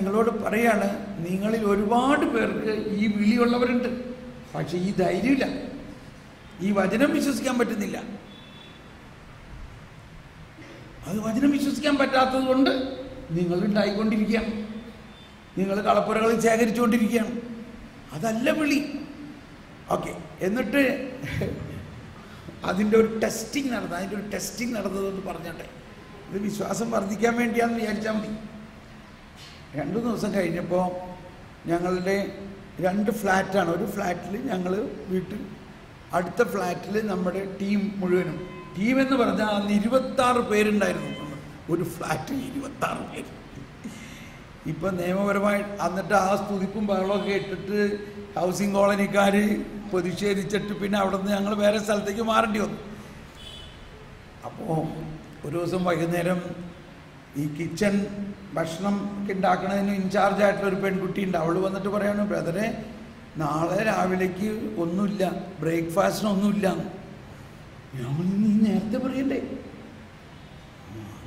നിങ്ങളോട് പറയാണ്, നിങ്ങളിൽ ഒരുപാട് പേർക്ക് ഈ വിളിയുള്ളവരുണ്ട്, പക്ഷെ ഈ ധൈര്യമില്ല, ഈ വചനം വിശ്വസിക്കാൻ പറ്റുന്നില്ല. അത് വചനം വിശ്വസിക്കാൻ പറ്റാത്തത് കൊണ്ട് നിങ്ങൾ ഉണ്ടായിക്കൊണ്ടിരിക്കുകയാണ്, നിങ്ങൾ കളപ്പുരകൾ ശേഖരിച്ചുകൊണ്ടിരിക്കുകയാണ്. അതല്ല വിളി. ഓക്കെ, എന്നിട്ട് അതിൻ്റെ ഒരു ടെസ്റ്റിംഗ് നടന്നതെന്ന് പറഞ്ഞോട്ടെ. ഇത് വിശ്വാസം വർദ്ധിക്കാൻ വേണ്ടിയാണെന്ന് വിചാരിച്ചാൽ മതി. 2 ദിവസം കഴിഞ്ഞപ്പോൾ ഞങ്ങളുടെ 2 ഫ്ലാറ്റാണ്. ഒരു ഫ്ലാറ്റിൽ ഞങ്ങൾ വീട്ടിൽ, അടുത്ത ഫ്ലാറ്റിൽ നമ്മുടെ ടീം മുഴുവനും. ടീം എന്ന് പറഞ്ഞാൽ അന്ന് 26 പേരുണ്ടായിരുന്നു. ഒരു ഫ്ലാറ്റിൽ 26 പേര്. ഇപ്പം നിയമപരമായി എന്നിട്ട് ആ സ്തുതിപ്പും ബഹളമൊക്കെ ഇട്ടിട്ട് ഹൗസിംഗ് കോളനിക്കാർ പ്രതിഷേധിച്ചിട്ട് പിന്നെ അവിടെ നിന്ന് ഞങ്ങൾ വേറെ സ്ഥലത്തേക്ക് മാറേണ്ടി വന്നു. അപ്പോൾ ഒരു ദിവസം വൈകുന്നേരം ഈ കിച്ചൺ ഭക്ഷണം ഉണ്ടാക്കുന്നതിന് ഇൻചാർജായിട്ടുള്ളൊരു പെൺകുട്ടി ഉണ്ട്. അവൾ വന്നിട്ട് പറയാണ്, ബ്രദറെ നാളെ രാവിലേക്ക് ഒന്നുമില്ല, ബ്രേക്ക്ഫാസ്റ്റിനൊന്നുമില്ല. ഞാൻ നീ നേരത്തെ പറയണ്ടേ?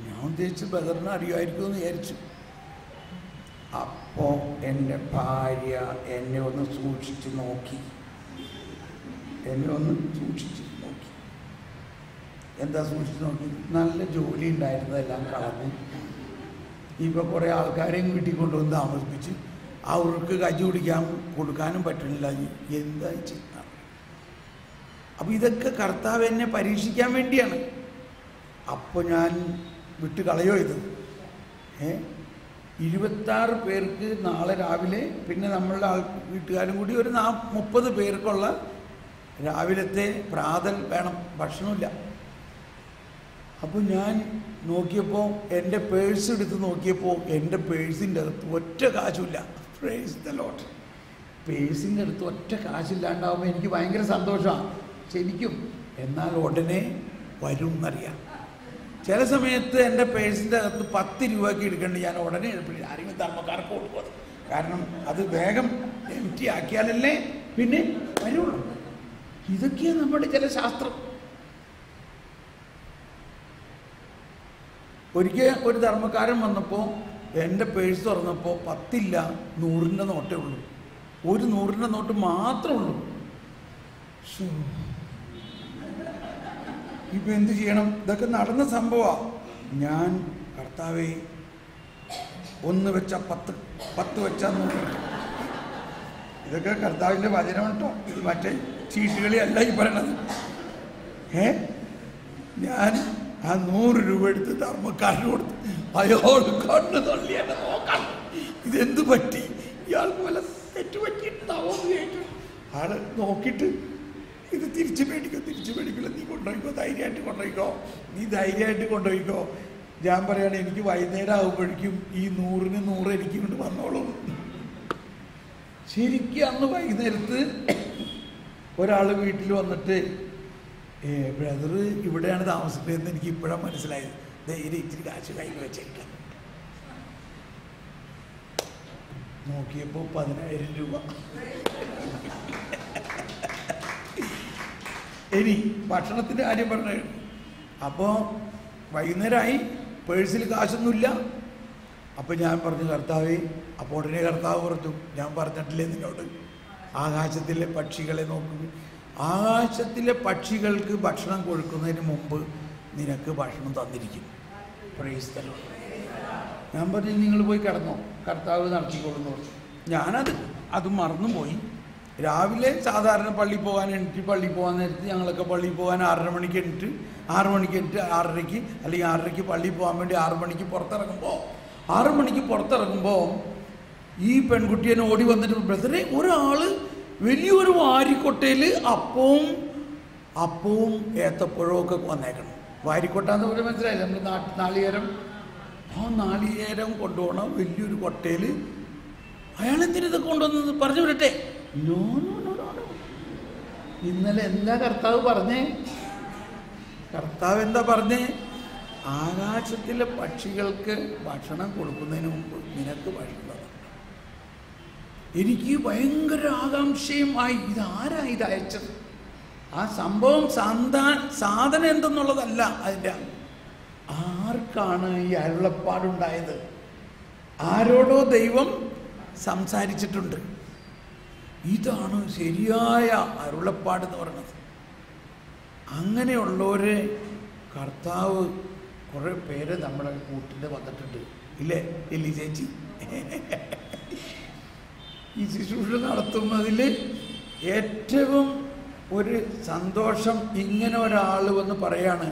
ഞാൻ ഉദ്ദേശിച്ച് ബ്രദറിനെ അറിയുമായിരിക്കുമെന്ന് വിചാരിച്ചു. അപ്പോൾ എൻ്റെ ഭാര്യ എന്നെ ഒന്ന് സൂക്ഷിച്ച് നോക്കി. എന്താ സൂക്ഷിച്ച് നോക്കി? നല്ല ജോലി ഉണ്ടായിരുന്നതെല്ലാം കളഞ്ഞ് ഇപ്പോൾ കുറേ ആൾക്കാരെയും വീട്ടിൽ കൊണ്ടുവന്ന് താമസിപ്പിച്ച് അവർക്ക് കഞ്ഞി കുടിക്കാൻ കൊടുക്കാനും പറ്റുന്നില്ല. എന്താ ചെയ്യുക? അപ്പോൾ ഇതൊക്കെ കർത്താവ് എന്നെ പരീക്ഷിക്കാൻ വേണ്ടിയാണ്. അപ്പോൾ ഞാൻ വിട്ട് കളയോ ഇത്? 26 പേർക്ക് നാളെ രാവിലെ, പിന്നെ നമ്മളുടെ വീട്ടുകാരും കൂടി ഒരു 30 പേർക്കുള്ള രാവിലത്തെ പ്രാതൽ വേണം, ഭക്ഷണമില്ല. അപ്പോൾ ഞാൻ നോക്കിയപ്പോൾ എൻ്റെ പേഴ്സ് എടുത്ത് നോക്കിയപ്പോൾ എൻ്റെ പേഴ്സിൻ്റെ അകത്ത് ഒറ്റ കാശുമില്ല. Praise the Lord. പേഴ്സിൻ്റെ അടുത്ത് ഒറ്റ കാശില്ലാണ്ടാവുമ്പോൾ എനിക്ക് ഭയങ്കര സന്തോഷമാണ് ശരിക്കും. എന്നാൽ ഉടനെ വരും എന്നറിയാം. ചില സമയത്ത് എൻ്റെ പേഴ്സിൻ്റെ അകത്ത് 10 രൂപയ്ക്ക് എടുക്കേണ്ടി ഞാൻ ഉടനെ എടുപ്പില്ല. ആരെങ്കിലും ധർമ്മക്കാർക്ക് കൊടുക്കും. കാരണം അത് വേഗം എംറ്റി ആക്കിയാലല്ലേ പിന്നെ വരുള്ളൂ. ഇതൊക്കെയാണ് നമ്മുടെ ചില ശാസ്ത്രം. ഒരിക്കൽ ഒരു ധർമ്മക്കാരൻ വന്നപ്പോൾ എൻ്റെ പേഴ്സ് തുറന്നപ്പോൾ 10 ഇല്ല, 100ൻ്റെ നോട്ടേ ഉള്ളൂ. ഒരു 100ൻ്റെ നോട്ട് മാത്രമേ ഉള്ളൂ. ഇപ്പം എന്ത് ചെയ്യണം? ഇതൊക്കെ നടന്ന സംഭവമാണ്. ഞാൻ കർത്താവേ, 1 വെച്ചാൽ 10, 10 വെച്ചാൽ 100. ഇതൊക്കെ കർത്താവിൻ്റെ വചനം കേട്ടോ. ഇത് മറ്റേ ചീട്ടുകളി അല്ല ഈ പറയണത്. ഞാൻ ആ 100 രൂപ എടുത്ത് ധർമ്മക്കാരന് കൊടുത്തു. അയാൾ കണ്ണ് തള്ളിയാണ് നോക്കാൻ. ഇതെന്ത് പറ്റി? ഇയാൾക്ക് വല്ല തെറ്റ് പറ്റിയിട്ടുണ്ടാവോ എന്ന് ചോദിച്ചു. ആള് നോക്കിയിട്ട് ഇത് തിരിച്ചു മേടിക്കില്ല, നീ കൊണ്ടുപോയിക്കോ, ധൈര്യമായിട്ട് കൊണ്ടുപോയിക്കോ. ഞാൻ പറയാണ്, എനിക്ക് വൈകുന്നേരം ആകുമ്പോഴേക്കും ഈ 100ന് 100 എനിക്ക് കൊണ്ട് വന്നോളൂ. ശരിക്കും അന്ന് വൈകുന്നേരത്ത് ഒരാൾ വീട്ടിൽ വന്നിട്ട്, ബ്രദർ ഇവിടെയാണ് താമസിക്കുന്നതെന്ന് എനിക്ക് ഇപ്പോഴാണ് മനസ്സിലായത്. ധൈര്യം ഇച്ചിരി കാശ് കയ്യിൽ വെച്ചിരിക്കാം. നോക്കിയപ്പോൾ 10,000 രൂപ. ഇനി ഭക്ഷണത്തിൻ്റെ കാര്യം പറഞ്ഞു. അപ്പോൾ വൈകുന്നേരമായി, പേഴ്സിൽ കാശൊന്നുമില്ല. അപ്പോൾ ഞാൻ പറഞ്ഞു, കർത്താവേ. അപ്പോൾ ഉടനെ കർത്താവ് പറഞ്ഞു, ഞാൻ പറഞ്ഞിട്ടില്ലേ നിന്നോട്, ആകാശത്തിലെ പക്ഷികളെ നോക്കുക. ആകാശത്തിലെ പക്ഷികൾക്ക് ഭക്ഷണം കൊടുക്കുന്നതിന് മുമ്പ് നിനക്ക് ഭക്ഷണം തന്നിരിക്കും. Praise the Lord. ഞാൻ പറഞ്ഞു, നിങ്ങൾ പോയി കിടന്നോ, കർത്താവ് നടത്തിക്കൊള്ളുന്നു. ഞാനത് മറന്നുപോയി. രാവിലെ സാധാരണ പള്ളിയിൽ പോകാൻ നേരത്ത് ഞങ്ങളൊക്കെ പള്ളിയിൽ പോകാൻ 6:30 മണിക്ക് എണീറ്റ് 6:30 അല്ലെങ്കിൽ 6:30 പള്ളിയിൽ പോകാൻ വേണ്ടി 6 മണിക്ക് പുറത്തിറങ്ങുമ്പോൾ ഈ പെൺകുട്ടി എന്നെ ഓടി വന്നിട്ട്, ബ്രദറെ, ഒരാൾ വലിയൊരു വാരിക്കൊട്ടയിൽ അപ്പവും ഏത്തപ്പഴവും ഒക്കെ വന്നേക്കണം. വാരിക്കൊട്ടാന്ന് പോലെ മനസ്സിലായില്ല, നമ്മൾ നാളികേരം. ആ നാളികേരം കൊണ്ടുപോകണം വലിയൊരു കൊട്ടയിൽ. അയാളെന്തിനൊക്കെ കൊണ്ടുവന്നത് പറഞ്ഞു വിടട്ടെ. നോ. ഇന്നലെ എന്താ കർത്താവ് പറഞ്ഞേ? കർത്താവ് എന്താ പറഞ്ഞേ? ആകാശത്തിലെ പക്ഷികൾക്ക് ഭക്ഷണം കൊടുക്കുന്നതിന് മുമ്പ് നിനക്ക് ഭക്ഷണം. എനിക്ക് ഭയങ്കര ആകാംക്ഷയുമായി, ഇതാരാ ഇത് അയച്ചത്? ആ സംഭവം സാധനം എന്തെന്നുള്ളതല്ല, അതിൻ്റെ ആർക്കാണ് ഈ അരുളപ്പാടുണ്ടായത്? ആരോടോ ദൈവം സംസാരിച്ചിട്ടുണ്ട്. ഇതാണ് ശരിയായ അരുളപ്പാട് എന്ന് പറയുന്നത്. അങ്ങനെയുള്ളവരെ കർത്താവ് കുറേ പേര് നമ്മുടെ കൂട്ടിൽ വന്നിട്ടുണ്ട്, ഇല്ലേ എല്ലി ചേച്ചി? ഈ ശുശ്രൂഷ നടത്തുന്നതിൽ ഏറ്റവും ഒരു സന്തോഷം, ഇങ്ങനെ ഒരാൾ വന്ന് പറയാണ്.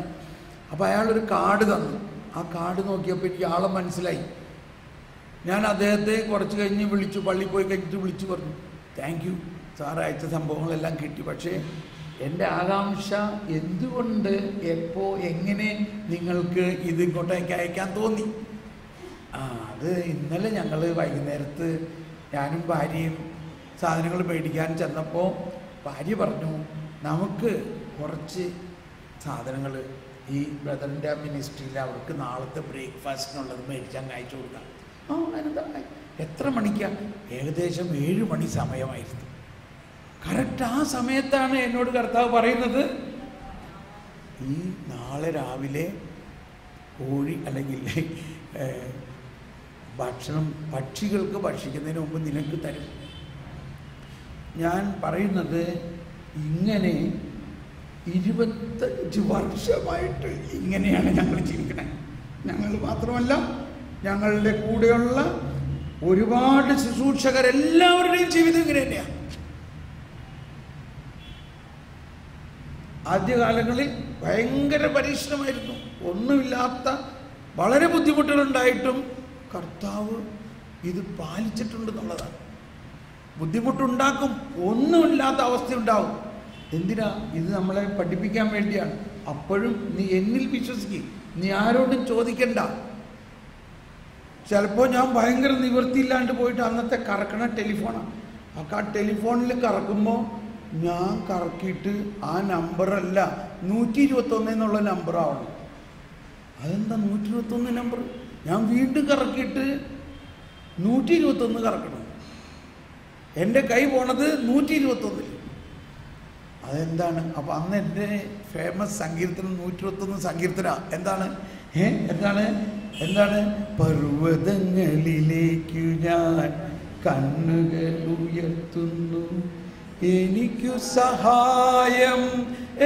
അപ്പോൾ അയാളൊരു കാർഡ് തന്നു. ആ കാർഡ് നോക്കിയപ്പോൾ എനിക്ക് ആളെ മനസ്സിലായി. ഞാൻ അദ്ദേഹത്തെ കുറച്ച് കഴിഞ്ഞ് വിളിച്ചു, പള്ളിയിൽ പോയി കഴിഞ്ഞിട്ട് വിളിച്ചു പറഞ്ഞു, താങ്ക് യു സാർ, അയച്ച സംഭവങ്ങളെല്ലാം കിട്ടി. പക്ഷേ എൻ്റെ ആകാംക്ഷ, എന്തുകൊണ്ട്, എപ്പോൾ, എങ്ങനെ നിങ്ങൾക്ക് ഇത് ഇങ്ങോട്ടേക്ക് അയക്കാൻ തോന്നി? അത് ഇന്നലെ ഞങ്ങൾ വൈകുന്നേരത്ത് ഞാനും ഭാര്യയും സാധനങ്ങൾ മേടിക്കാൻ ചെന്നപ്പോൾ ഭാര്യ പറഞ്ഞു, നമുക്ക് കുറച്ച് സാധനങ്ങൾ ഈ ബ്രദറിൻ്റെ മിനിസ്ട്രിയിൽ അവർക്ക് നാളത്തെ ബ്രേക്ക്ഫാസ്റ്റിനുള്ളത് മേടിച്ചാൽ അയച്ചു കൊടുക്കാം. അതിനെന്താ, എത്ര മണിക്കാണ്? ഏകദേശം 7 മണി സമയമായിരുന്നു. കറക്റ്റ് ആ സമയത്താണ് എന്നോട് കർത്താവ് പറയുന്നത്, ഈ നാളെ രാവിലെ കോഴി അല്ലെങ്കിൽ ഭക്ഷണം പക്ഷികൾക്ക് ഭക്ഷിക്കുന്നതിന് മുമ്പ് നിനക്ക് തരും. ഞാൻ പറയുന്നത്, ഇങ്ങനെ 25 വർഷമായിട്ട് ഇങ്ങനെയാണ് ഞങ്ങൾ ജീവിക്കണേ. ഞങ്ങൾ മാത്രമല്ല, ഞങ്ങളുടെ കൂടെയുള്ള ഒരുപാട് ശുശ്രൂഷകരെല്ലാവരുടെയും ജീവിതം ഇങ്ങനെ തന്നെയാണ്. ആദ്യകാലങ്ങളിൽ ഭയങ്കര പരിശ്രമമായിരുന്നു. ഒന്നുമില്ലാത്ത വളരെ ബുദ്ധിമുട്ടുകളുണ്ടായിട്ടും കർത്താവ് ഇത് പാലിച്ചിട്ടുണ്ടെന്നുള്ളതാണ്. ബുദ്ധിമുട്ടുണ്ടാക്കും, ഒന്നുമില്ലാത്ത അവസ്ഥയുണ്ടാവും. എന്തിനാ? ഇത് നമ്മളെ പഠിപ്പിക്കാൻ വേണ്ടിയാണ്. അപ്പോഴും നീ എന്നിൽ വിശ്വസിക്കുക, നീ ആരോടും ചോദിക്കണ്ട. ചിലപ്പോൾ ഞാൻ ഭയങ്കര നിവൃത്തിയില്ലാണ്ട് പോയിട്ട് അന്നത്തെ കറക്കണ ടെലിഫോണാണ്. ആ ടെലിഫോണിൽ കറക്കുമ്പോൾ ഞാൻ കറക്കിയിട്ട് ആ നമ്പറല്ല 121 എന്നുള്ള നമ്പറാവണം. അതെന്താ 121 നമ്പർ? ഞാൻ വീണ്ടും കറക്കിയിട്ട് 121 കറക്കണം. എൻ്റെ കൈ പോണത് 121. അതെന്താണ്? അപ്പം അന്ന് എൻ്റെ ഫേമസ് സങ്കീർത്തനം 121 സങ്കീർത്തന എന്താണ്? എന്താണ്? പർവ്വതങ്ങളിലേക്കു ഞാൻ കണ്ണുകൾ ഉയർത്തുന്നു, എനിക്കു സഹായം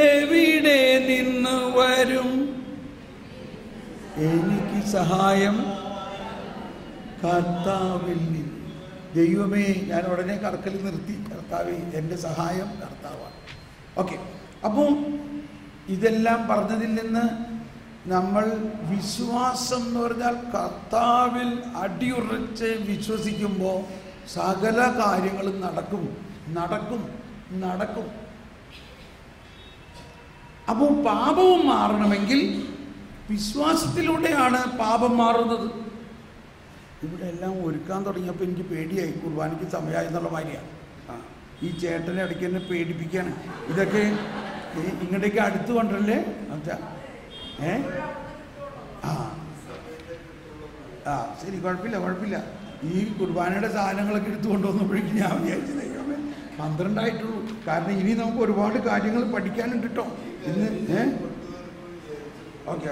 എവിടെ നിന്ന് വരും? എനിക്ക് സഹായം കർത്താവിൽ നിന്ന്. ദൈവമേ, ഞാൻ ഉടനെ കറക്കൽ നിർത്തി. കർത്താവേ, എൻ്റെ സഹായം കർത്താവാണ്. ഓക്കെ, അപ്പോൾ ഇതെല്ലാം പറഞ്ഞതിൽ നിന്ന് നമ്മൾ വിശ്വാസം എന്ന് പറഞ്ഞാൽ കർത്താവിൽ അടിയുറച്ച് വിശ്വസിക്കുമ്പോൾ സകല കാര്യങ്ങളും നടക്കും. അപ്പോൾ പാപവും മാറണമെങ്കിൽ വിശ്വാസത്തിലൂടെയാണ് പാപം മാറുന്നത്. ഇവിടെ എല്ലാം ഒരുക്കാൻ തുടങ്ങിയപ്പോൾ എനിക്ക് പേടിയായി. കുർബാനയ്ക്ക് സമയമായി എന്നുള്ള മാതിരിയാണ്. ഈ ചേട്ടനെ ഇടയ്ക്ക് എന്നെ പേടിപ്പിക്കുകയാണ്. ഇതൊക്കെ ഇങ്ങോട്ടേക്ക് അടുത്ത് കൊണ്ടല്ലേ ശരി, കുഴപ്പമില്ല. ഈ കുർബാനയുടെ സാധനങ്ങളൊക്കെ എടുത്തു കൊണ്ടുവന്നപ്പോഴേക്കും ഞാൻ വിചാരിച്ചത് 12 ആയിട്ടുള്ളൂ. കാരണം ഇനി നമുക്ക് ഒരുപാട് കാര്യങ്ങൾ പഠിക്കാനുണ്ട് കേട്ടോ ഇന്ന്. ഓക്കെ.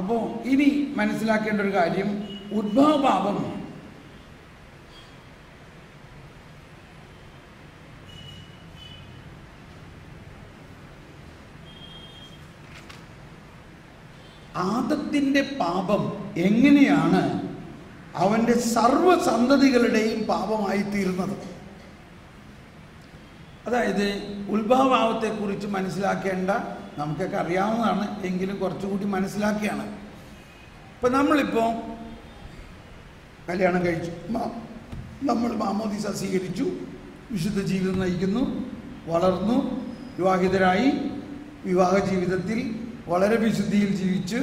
അപ്പോൾ ഇനി മനസ്സിലാക്കേണ്ട ഒരു കാര്യം, ഉദ്ഭവപാപം ആദത്തിന്റെ പാപം എങ്ങനെയാണ് അവൻ്റെ സർവ്വസന്തതികളുടെയും പാപമായി തീർന്നത്? അതായത് ഉത്ഭവഭാവത്തെക്കുറിച്ച് മനസ്സിലാക്കേണ്ട, നമുക്കൊക്കെ അറിയാവുന്നതാണ്, എങ്കിലും കുറച്ചുകൂടി മനസ്സിലാക്കിയാണ്. ഇപ്പം നമ്മളിപ്പോൾ കല്യാണം കഴിച്ചു, നമ്മൾ മാമോദീസ സ്വീകരിച്ചു, വിശുദ്ധ ജീവിതം നയിക്കുന്നു, വളർന്നു, വിവാഹിതരായി, വിവാഹ ജീവിതത്തിൽ വളരെ വിശുദ്ധിയിൽ ജീവിച്ച്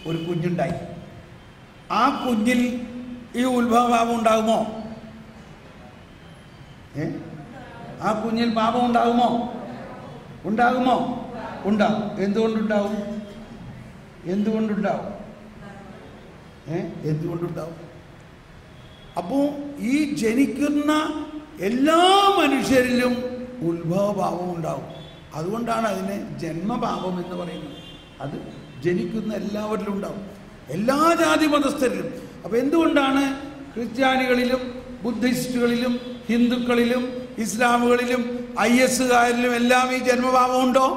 ഒരു കുഞ്ഞുണ്ടായി. ആ കുഞ്ഞിൽ ഈ ഉത്ഭവഭാവം ഉണ്ടാകുമോ? ആ കുഞ്ഞിൽ പാപം ഉണ്ടാകുമോ? ഉണ്ടാകും. എന്തുകൊണ്ടുണ്ടാവും? അപ്പോൾ ഈ ജനിക്കുന്ന എല്ലാ മനുഷ്യരിലും ഉത്ഭവഭാവം ഉണ്ടാവും. അതുകൊണ്ടാണ് അതിനെ ജന്മപാപം എന്ന് പറയുന്നത്. അത് ജനിക്കുന്ന എല്ലാവരിലും ഉണ്ടാവും. എല്ലാ ജാതി മതസ്ഥരിലും. അപ്പോൾ എന്തുകൊണ്ടാണ് ക്രിസ്ത്യാനികളിലും ബുദ്ധിസ്റ്റുകളിലും ഹിന്ദുക്കളിലും ഇസ്ലാമുകളിലും IS-കാരിലും എല്ലാം ഈ ജന്മപാപം ഉണ്ടോ?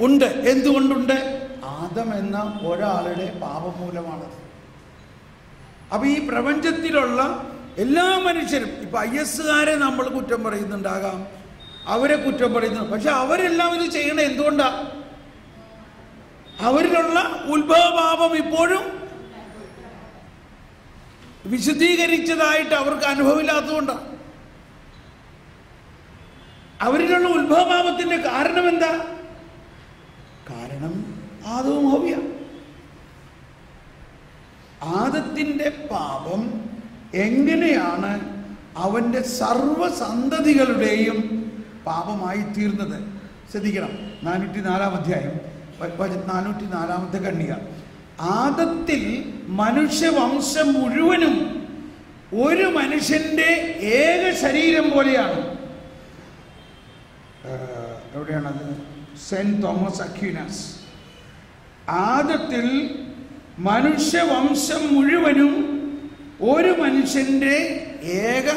ഉണ്ട്. എന്തുകൊണ്ടുണ്ട്? ആദം എന്ന ഒരാളുടെ പാപം മൂലമാണ്. അപ്പോൾ ഈ പ്രപഞ്ചത്തിലുള്ള എല്ലാ മനുഷ്യരും, ഇപ്പം IS-കാരെ നമ്മൾ കുറ്റം പറയുന്നുണ്ടാകാം, അവരെ കുറ്റം പറയുന്നു, പക്ഷെ അവരെല്ലാം ഇത് ചെയ്യണത് എന്തുകൊണ്ടാണ്? അവരിലുള്ള ഉത്ഭവപാപം ഇപ്പോഴും വിശുദ്ധീകരിച്ചതായിട്ട് അവർക്ക് അനുഭവമില്ലാത്തതുകൊണ്ടാണ്. അവരിലുള്ള ഉത്ഭവപാപത്തിന്റെ കാരണം എന്താ? കാരണം ആദവും ഹവ്വ. ആദത്തിന്റെ പാപം എങ്ങനെയാണ് അവൻ്റെ സർവസന്തതികളുടെയും പാപമായി തീർന്നത്? ശ്രദ്ധിക്കണം. 404 അധ്യായം 404 ഖണ്ഡിക. ആദത്തിൽ മനുഷ്യവംശം മുഴുവനും ഒരു മനുഷ്യന്റെ ഏക ശരീരം പോലെയാണ്. എവിടെയാണത്? Saint Thomas Aquinas. ആദത്തിൽ മനുഷ്യവംശം മുഴുവനും ഒരു മനുഷ്യന്റെ ഏക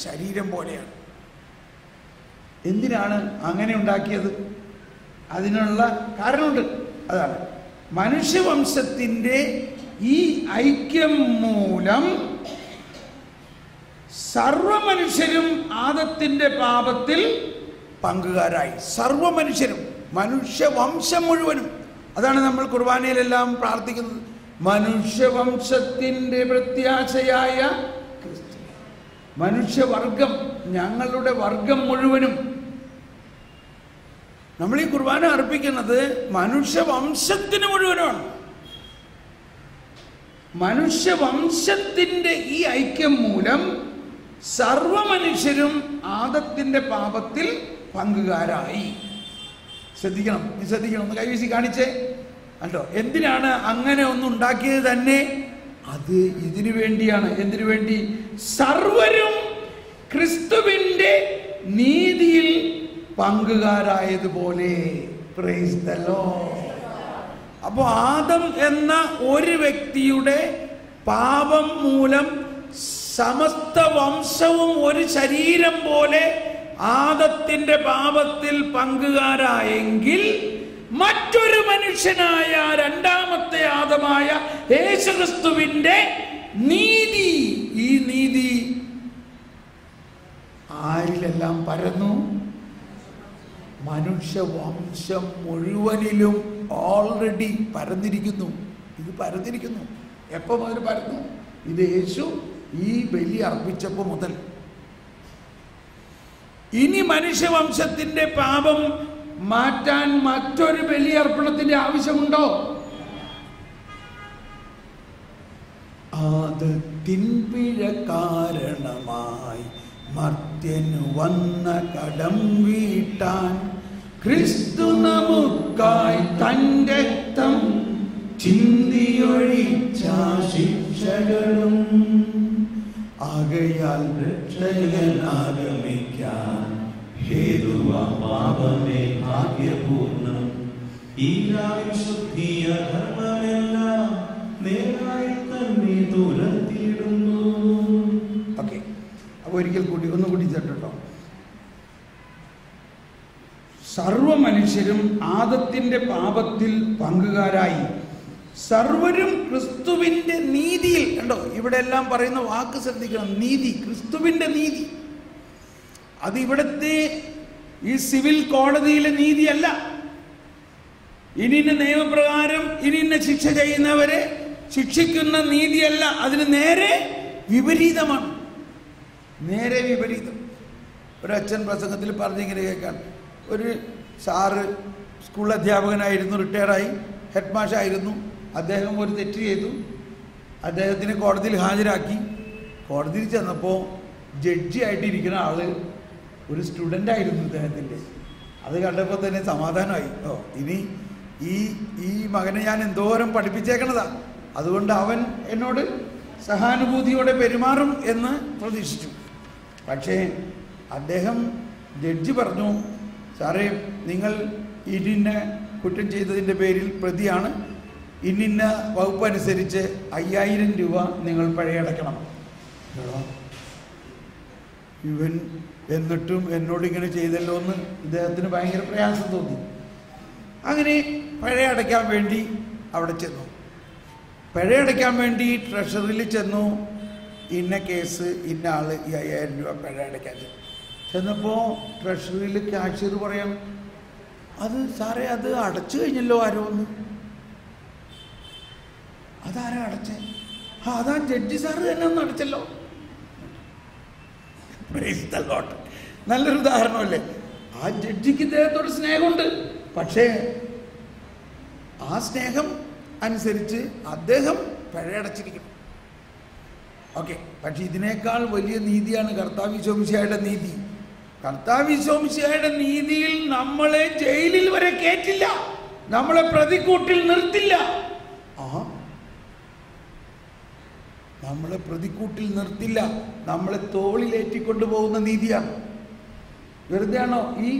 ശരീരം പോലെയാണ്. എന്തിനാണ് അങ്ങനെ ഉണ്ടാക്കിയത്? അതിനുള്ള കാരണമുണ്ട്. അതാണ് മനുഷ്യവംശത്തിൻ്റെ ഈ ഐക്യം മൂലം സർവമനുഷ്യരും ആദത്തിന്റെ പാപത്തിൽ പങ്കുകാരായി. സർവമനുഷ്യരും, മനുഷ്യവംശം മുഴുവനും. അതാണ് നമ്മൾ കുർബാനയിലെല്ലാം പ്രാർത്ഥിക്കുന്നത്. മനുഷ്യവംശത്തിൻ്റെ പ്രത്യാശയായ ക്രിസ്തു. മനുഷ്യവർഗം, ഞങ്ങളുടെ വർഗം മുഴുവനും. നമ്മൾ ഈ കുർബാന അർപ്പിക്കുന്നത് മനുഷ്യവംശത്തിന് മുഴുവനാണ്. മനുഷ്യവംശത്തിൻ്റെ ഈ ഐക്യം മൂലം സർവമനുഷ്യരും ആദത്തിന്റെ പാപത്തിൽ പങ്കുകാരായി. ശ്രദ്ധിക്കണം, ഒന്ന് കൈവീശി കാണിച്ചേ. അല്ലോ, എന്തിനാണ് അങ്ങനെ ഒന്നുണ്ടാക്കിയത് തന്നെ? അത് ഇതിനു വേണ്ടിയാണ്. എന്തിനു വേണ്ടി? സർവരും ക്രിസ്തുവിന്റെ നീതിയിൽ പങ്കുകാരായതുപോലെ. Price the Lord. അപ്പോൾ ആദം എന്ന ഒരു വ്യക്തിയുടെ പാപം മൂലം സമസ്ത വംശവും ഒരു ശരീരം പോലെ ആദത്തിന്റെ പാപത്തിൽ പങ്കുകാരായെങ്കിൽ മറ്റൊരു മനുഷ്യനായ രണ്ടാമത്തെ ആദമായ യേശുക്രിസ്തുവിന്റെ നീതി, ഈ നീതി ആരിലെല്ലാം പരന്നു? മനുഷ്യവംശം മുഴുവനിലും ഓൾറെഡി പരന്നിരിക്കുന്നു. ഇത് പരന്നിരിക്കുന്നു. എപ്പോൾ മുതൽ പരന്നു? ഇത് യേശു ഈ ബലി അർപ്പിച്ചപ്പോൾ മുതൽ. ഇനി മനുഷ്യവംശത്തിന്റെ പാപം മാറ്റാൻ മറ്റൊരു ബലിയർപ്പണത്തിന്റെ ആവശ്യമുണ്ടോ? ആദത്തിൻ പിഴ കാരണമായി മർത്യനു വന്ന കടം വീട്ടാൻ ക്രിസ്തു നമുക്കായി തന്റെ രക്തം ചിന്തിയൊഴിച്ച ശിക്ഷകളും ആകയാൽ രക്ഷകനാഗമിക്കാൻ ഹേതുവാം പാപമേ ഭാഗ്യപൂർണം ഈശുദ്ധിയ ധർമ്മമെല്ലാം നേരായി തന്നെ തുരത്തിയിടുന്നു. ഓക്കെ, അപ്പോൾ ഒരിക്കൽ കൂടി ഒന്നുകൂടി കേട്ടോ. സർവമനുഷ്യരും ആദത്തിന്റെ പാപത്തിൽ പങ്കുകാരായി സർവരും ക്രിസ്തുവിന്റെ നീതിയിൽ. കണ്ടോ, ഇവിടെ എല്ലാം പറയുന്ന വാക്ക് ശ്രദ്ധിക്കണം. നീതി, ക്രിസ്തുവിന്റെ നീതി. അത് ഇവിടുത്തെ ഈ സിവിൽ കോടതിയിലെ നീതിയല്ല. ഇനിന്ന നിയമപ്രകാരം ഇനിന്ന ശിക്ഷ ചെയ്യുന്നവരെ ശിക്ഷിക്കുന്ന നീതിയല്ല. അതിന് നേരെ വിപരീതമാണ്. നേരെ വിപരീതം. ഒരച്ഛൻ പ്രസംഗത്തിൽ പറഞ്ഞിങ്ങനെ കേൾക്കാൻ, ഒരു സാറ് സ്കൂൾ അധ്യാപകനായിരുന്നു, റിട്ടയറായി, ഹെഡ് മാഷായിരുന്നു. അദ്ദേഹം ഒരു തെറ്റ് ചെയ്തു. അദ്ദേഹത്തിനെ കോടതിയിൽ ഹാജരാക്കി. കോടതിയിൽ ചെന്നപ്പോൾ ജഡ്ജി ആയിട്ടിരിക്കുന്ന ആള് ഒരു സ്റ്റുഡൻ്റായിരുന്നു അദ്ദേഹത്തിൻ്റെ. അത് കണ്ടപ്പോൾ തന്നെ സമാധാനമായി. ഇനി ഈ മകനെ ഞാൻ എന്തോരം പഠിപ്പിച്ചേക്കണതാ, അതുകൊണ്ട് അവൻ എന്നോട് സഹാനുഭൂതിയോടെ പെരുമാറും എന്ന് പ്രതീക്ഷിച്ചു. പക്ഷേ അദ്ദേഹം, ജഡ്ജി പറഞ്ഞു, സാറേ, നിങ്ങൾ ഇതിനെ കുറ്റം ചെയ്തതിൻ്റെ പേരിൽ പ്രതിയാണ്, ഇന്നിന്ന വകുപ്പ് അനുസരിച്ച് 5000 രൂപ നിങ്ങൾ പഴയ അടയ്ക്കണം. ഇവൻ എന്നിട്ടും എന്നോട് ഇങ്ങനെ ചെയ്തല്ലോ എന്ന് ഇദ്ദേഹത്തിന് ഭയങ്കര പ്രയാസം തോന്നി. അങ്ങനെ പഴയ അടയ്ക്കാൻ വേണ്ടി അവിടെ ചെന്നു. പഴയ അടയ്ക്കാൻ വേണ്ടി ട്രഷറിയിൽ ചെന്നു. ഇന്ന കേസ്, ഇന്ന ആള് ഈ 5000 രൂപ പഴയ അടയ്ക്കാൻ ചെന്നപ്പോൾ ട്രഷറിയിൽ കാഷ്യർ പറയാം, അത് സാറേ അത് അടച്ചു കഴിഞ്ഞല്ലോ ആരോ ഒന്ന്. അതാരാ അടച്ചേ? അതാ ജഡ്ജി സാറ് തന്നെ ഒന്ന് അടച്ചല്ലോ. നല്ലൊരു ഉദാഹരണമല്ലേ? ആ ജഡ്ജിക്ക് ഇദ്ദേഹത്തോട് സ്നേഹമുണ്ട്, പക്ഷേ ആ സ്നേഹം അനുസരിച്ച് അദ്ദേഹം പഴയടച്ചിരിക്കണം. ഓക്കെ, പക്ഷെ ഇതിനേക്കാൾ വലിയ നീതിയാണ് കർത്താവ് ഈശോ മിശിഹായുടെ നീതി. കർത്താവ് ഈശോ മിശിഹായുടെ നീതിയിൽ നമ്മളെ ജയിലിൽ വരെ കേറ്റില്ല, നമ്മളെ പ്രതിക്കൂട്ടിൽ നിർത്തില്ല. നമ്മളെ പ്രതിക്കൂട്ടിൽ നിർത്തില്ല, നമ്മളെ തോളിലേറ്റിക്കൊണ്ടു പോകുന്ന നീതിയാണ്. വെറുതെ ആണോ ഈ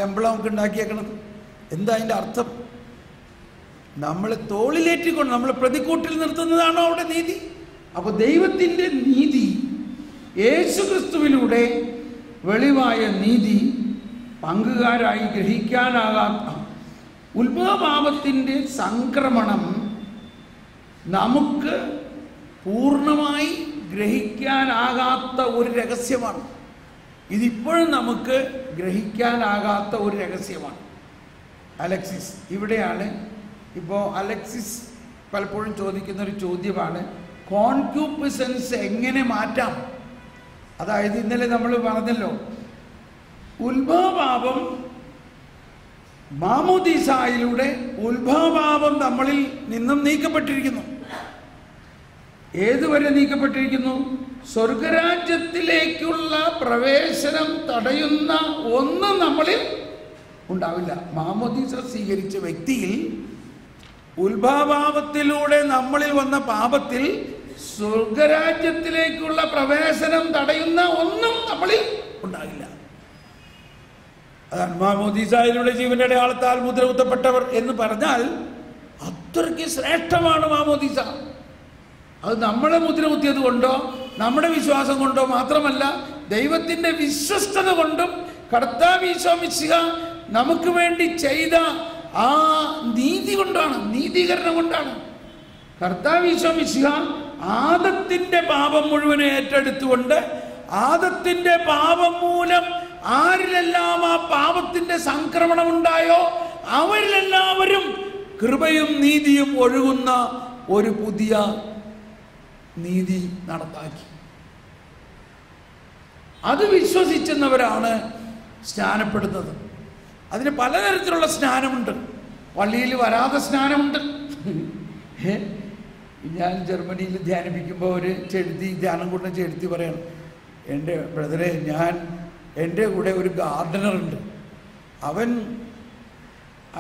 എംബ്ലം ഒക്കെ ഉണ്ടാക്കിയേക്കണത്? എന്താ അതിൻ്റെ അർത്ഥം? നമ്മളെ തോളിലേറ്റിക്കൊണ്ട് നമ്മളെ പ്രതിക്കൂട്ടിൽ നിർത്തുന്നതാണോ അവിടെ നീതി? അപ്പോൾ ദൈവത്തിൻ്റെ നീതി, യേശുക്രിസ്തുവിലൂടെ വെളിവായ നീതി പങ്കുകാരായി ഗ്രഹിക്കാനാകാത്ത ഉത്ഭവപാപത്തിൻ്റെ സംക്രമണം നമുക്ക് പൂർണ്ണമായി ഗ്രഹിക്കാനാകാത്ത ഒരു രഹസ്യമാണ്. ഇതിപ്പോഴും നമുക്ക് ഗ്രഹിക്കാനാകാത്ത ഒരു രഹസ്യമാണ്. അലക്സിസ് ഇവിടെയാണ്. ഇപ്പോൾ അലക്സിസ് പലപ്പോഴും ചോദിക്കുന്നൊരു ചോദ്യമാണ്, കോൺക്യൂപ്പിസൻസ് എങ്ങനെ മാറ്റാം? അതായത് ഇന്നലെ നമ്മൾ പറഞ്ഞല്ലോ, ഉത്ഭവപാപം മാമോദീസായിലൂടെ ഉത്ഭവപാപം നമ്മളിൽ നിന്നും നീക്കപ്പെട്ടിരിക്കുന്നു. ഏതുവരെ നീക്കപ്പെട്ടിരിക്കുന്നു? സ്വർഗരാജ്യത്തിലേക്കുള്ള പ്രവേശനം തടയുന്ന ഒന്നും നമ്മളിൽ ഉണ്ടാവില്ല. മാമോദീസ സ്വീകരിച്ച വ്യക്തിയിൽ ഉത്ഭവപാപത്തിലൂടെ നമ്മളിൽ വന്ന പാപത്തിൽ സ്വർഗരാജ്യത്തിലേക്കുള്ള പ്രവേശനം തടയുന്ന ഒന്നും നമ്മളിൽ ഉണ്ടാകില്ല. അതാണ് മാമോദീസായിലൂടെ ജീവന്റെ അടയാളത്താൽ മുദ്ര കുത്തപ്പെട്ടവർ എന്ന് പറഞ്ഞാൽ അത്രയ്ക്ക് ശ്രേഷ്ഠമാണ് മാമോദീസ. അത് നമ്മളെ മുദ്ര കുത്തിയത് കൊണ്ടോ നമ്മുടെ വിശ്വാസം കൊണ്ടോ മാത്രമല്ല, ദൈവത്തിൻ്റെ വിശ്വസ്തത കൊണ്ടും കർത്താവ് ഈശോ മിശിഹ നമുക്ക് വേണ്ടി ചെയ്ത ആ നീതി കൊണ്ടാണ്, നീതീകരണം കൊണ്ടാണ്. കർത്താവ് ഈശോ മിശിഹ ആദത്തിൻ്റെ പാപം മുഴുവനെ ഏറ്റെടുത്തുകൊണ്ട് ആദത്തിൻ്റെ പാപം മൂലം ആരിലെല്ലാം ആ പാപത്തിൻ്റെ സംക്രമണം ഉണ്ടായോ അവരിലെല്ലാവരും കൃപയും നീതിയും ഒഴുകുന്ന ഒരു പുതിയ നീതി നടപ്പാക്കി. അത് വിശ്വസിച്ചെന്നവരാണ് സ്നാനപ്പെടുന്നത്. അതിന് പലതരത്തിലുള്ള സ്നാനമുണ്ട്. പള്ളിയിൽ വരാതെ സ്നാനമുണ്ട്. ഞാൻ ജർമ്മനിയിൽ ധ്യാനിപ്പിക്കുമ്പോൾ ഒരു ചെഴുത്തി ധ്യാനം കൊണ്ട് ചെഴുത്തി പറയണം, എൻ്റെ ബ്രദറെ, എൻ്റെ കൂടെ ഒരു ഗാർഡനറുണ്ട്.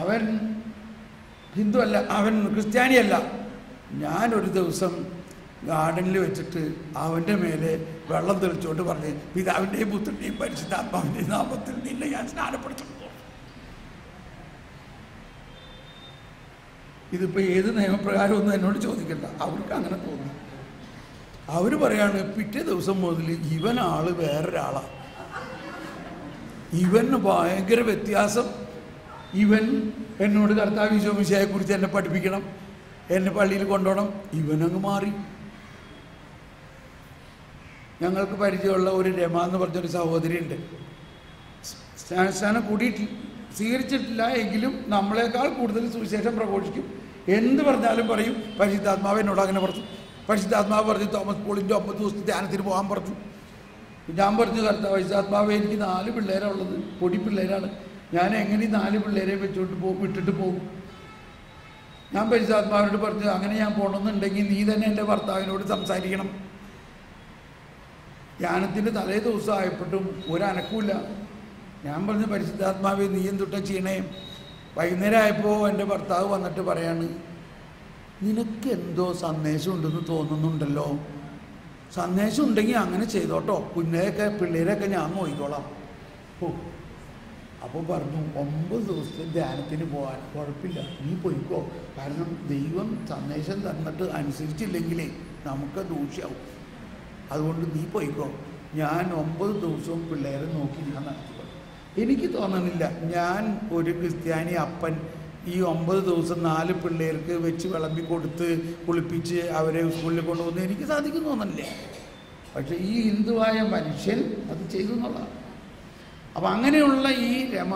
അവൻ ഹിന്ദു അല്ല, അവൻ ക്രിസ്ത്യാനിയല്ല. ഞാനൊരു ദിവസം ഗാർഡനിൽ വെച്ചിട്ട് അവൻ്റെ മേലെ വെള്ളം തെളിച്ചുകൊണ്ട് പറഞ്ഞ്, പിതാവിൻ്റെയും പുത്രൻ്റെയും പരിശുദ്ധാത്മാവിൻ്റെയും നാമത്തിൽ നിന്നെ ഞാൻ സ്നാനപ്പെടുത്തുന്നു. ഇതിപ്പോൾ ഏത് നിയമപ്രകാരം ഒന്നും എന്നോട് ചോദിക്കണ്ട, അവർക്ക് അങ്ങനെ തോന്നി. അവർ പറയാണ്, പിറ്റേ ദിവസം മുതൽ ഇവനാള് വേറൊരാളാണ്, ഇവന് ഭയങ്കര വ്യത്യാസം, ഇവൻ എന്നോട് കർത്താവ് ഈശോ മിശിഹായെക്കുറിച്ച് എന്നെ പഠിപ്പിക്കണം, എന്നെ പള്ളിയിൽ കൊണ്ടുപോകണം, ഇവനങ്ങ് മാറി. ഞങ്ങൾക്ക് പരിചയമുള്ള ഒരു രമ എന്ന് പറഞ്ഞൊരു സഹോദരി ഉണ്ട്. സ്നാനം കൂടിയിട്ട് സ്വീകരിച്ചിട്ടില്ല എങ്കിലും നമ്മളെക്കാൾ കൂടുതൽ സുവിശേഷം പ്രഘോഷിക്കും. എന്ത് പറഞ്ഞാലും പറയും, പരിശുദ്ധാത്മാവ് എന്നോട് അങ്ങനെ പറഞ്ഞു, പരിശുദ്ധാത്മാവ് പറഞ്ഞു തോമസ് പോളിൻ്റെ 50 ദിവസത്തെ ധ്യാനത്തിന് പോകാൻ പറഞ്ഞു. ഞാൻ പറഞ്ഞു, കർത്താവ് പരിശുദ്ധാത്മാവ്, എനിക്ക് 4 പിള്ളേരാണ് ഉള്ളത്, പൊടി പിള്ളേരാണ്, ഞാൻ എങ്ങനെ 4 പിള്ളേരെ വിട്ടിട്ട് പോകും? ഞാൻ പരിശുദ്ധാത്മാവിനോട് പറഞ്ഞു, അങ്ങനെ ഞാൻ പോകണമെന്നുണ്ടെങ്കിൽ നീ തന്നെ എൻ്റെ ഭർത്താവിനോട് സംസാരിക്കണം. ധ്യാനത്തിൻ്റെ തലേ ദിവസം ആയപ്പോഴും ഒരനക്കൂല്ല. ഞാൻ പറഞ്ഞു, പരിശുദ്ധാത്മാവെ നീ എന്തുട്ടാ ചെയ്യണേ? വൈകുന്നേരം ആയപ്പോൾ എൻ്റെ ഭർത്താവ് വന്നിട്ട് പറയാണ്, നിനക്ക് എന്തോ സന്ദേശം ഉണ്ടെന്ന് തോന്നുന്നുണ്ടല്ലോ, സന്ദേശം ഉണ്ടെങ്കിൽ അങ്ങനെ ചെയ്തോട്ടോ, പിള്ളേരൊക്കെ ഞാൻ നോക്കിക്കോളാം. ഓ, അപ്പോൾ പറഞ്ഞു 9 ദിവസത്തെ ധ്യാനത്തിന് പോകാൻ കുഴപ്പമില്ല, നീ പോയിക്കോ, കാരണം ദൈവം സന്ദേശം തന്നിട്ട് അനുസരിച്ചില്ലെങ്കിലേ നമുക്ക് ദൂഷ്യാവും, അതുകൊണ്ട് നീ പോയിക്കോ. ഞാൻ 9 ദിവസവും പിള്ളേരെ നോക്കി ഞാൻ നടത്തി. എനിക്ക് തോന്നണില്ല ഞാൻ ഒരു ക്രിസ്ത്യാനി അപ്പൻ ഈ 9 ദിവസം 4 പിള്ളേർക്ക് വെച്ച് വിളമ്പി കൊടുത്ത് കുളിപ്പിച്ച് അവരെ സ്കൂളിൽ കൊണ്ടുപോകുന്ന എനിക്ക് സാധിക്കും തോന്നണില്ലേ. പക്ഷെ ഈ ഹിന്ദുവായ മനുഷ്യൻ അത് ചെയ്തു എന്നുള്ളതാണ്. അപ്പം അങ്ങനെയുള്ള ഈ രമ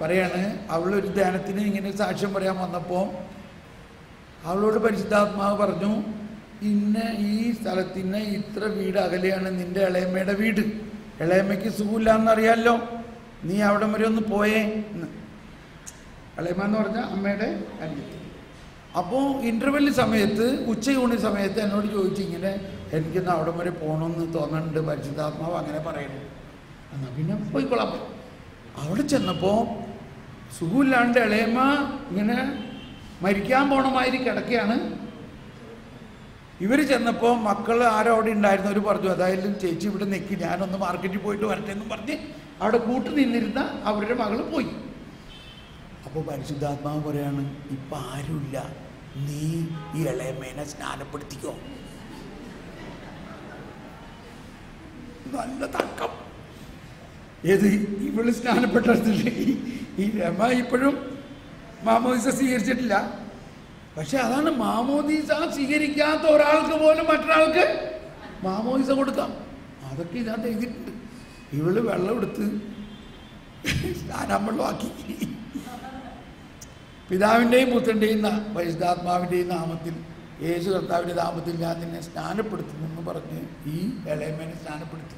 പറയാണ്, അവളൊരു ധ്യാനത്തിന് ഇങ്ങനെ സാക്ഷ്യം പറയാൻ വന്നപ്പോൾ അവളോട് പരിശുദ്ധാത്മാവ് പറഞ്ഞു, ഇന്ന ഈ സ്ഥലത്തിന് ഇത്ര വീട് അകലെയാണ് നിൻ്റെ ഇളയമ്മയുടെ വീട്, ഇളയമ്മയ്ക്ക് സുഖമില്ലാന്നറിയാമല്ലോ, നീ അവിടെ വരെ ഒന്ന് പോയേ എന്ന്. ഇളയമ്മ എന്ന് പറഞ്ഞാൽ അമ്മയുടെ അനിയത്തി. അപ്പോൾ ഇൻ്റർവെല്ല് സമയത്ത് ഉച്ചയൂണി സമയത്ത് എന്നോട് ചോദിച്ചു, ഇങ്ങനെ എനിക്കിന്ന് അവിടെ വരെ പോകണമെന്ന് തോന്നുന്നുണ്ട്, പരിശുദ്ധാത്മാവ് അങ്ങനെ പറയുന്നു. എന്നാൽ പിന്നെ പോയിക്കൊള്ളാം. അവിടെ ചെന്നപ്പോൾ സുഖമില്ലാണ്ട് ഇളയമ്മ ഇങ്ങനെ മരിക്കാൻ പോണമാതിരി കിടക്കുകയാണ്. ഇവർ ചെന്നപ്പോൾ മക്കൾ ആരോ അവിടെ ഉണ്ടായിരുന്നവർ പറഞ്ഞു, അതായാലും ചേച്ചി ഇവിടെ നിൽക്കി, ഞാനൊന്ന് മാർക്കറ്റിൽ പോയിട്ട് വരട്ടെ എന്നും പറഞ്ഞ് അവിടെ കൂട്ടി നിന്നിരുന്ന അവരുടെ മകൾ പോയി. അപ്പോൾ പരിശുദ്ധാത്മാവ് പറയാണ്, ഇപ്പം ആരുമില്ല, നീ ഈ ഇളയമ്മേനെ സ്നാനപ്പെടുത്തിക്കോ. നല്ല തക്കം. ഏത് ഇവള് സ്നാനപ്പെട്ടെടുത്തില്ലേ, ഈ രമ ഇപ്പോഴും മാമോദിസ സ്വീകരിച്ചിട്ടില്ല. പക്ഷെ അതാണ്, മാമോദിസ സ്വീകരിക്കാത്ത ഒരാൾക്ക് പോലും മറ്റൊരാൾക്ക് മാമോദിസ കൊടുക്കാം. അതൊക്കെ ഇതിനകത്ത് എഴുതിയിട്ടുണ്ട്. ഇവള് വെള്ളം എടുത്ത് സ്നാനം വെള്ളമാക്കി. പിതാവിൻ്റെയും പുത്രൻ്റെയും പരിശുദ്ധാത്മാവിൻ്റെയും നാമത്തിൽ, യേശു കർത്താവിൻ്റെ നാമത്തിൽ ഞാൻ നിന്നെ സ്നാനപ്പെടുത്തുന്നെന്ന് പറഞ്ഞ് ഈ ഇളയമ്മേനെ സ്നാനപ്പെടുത്തി.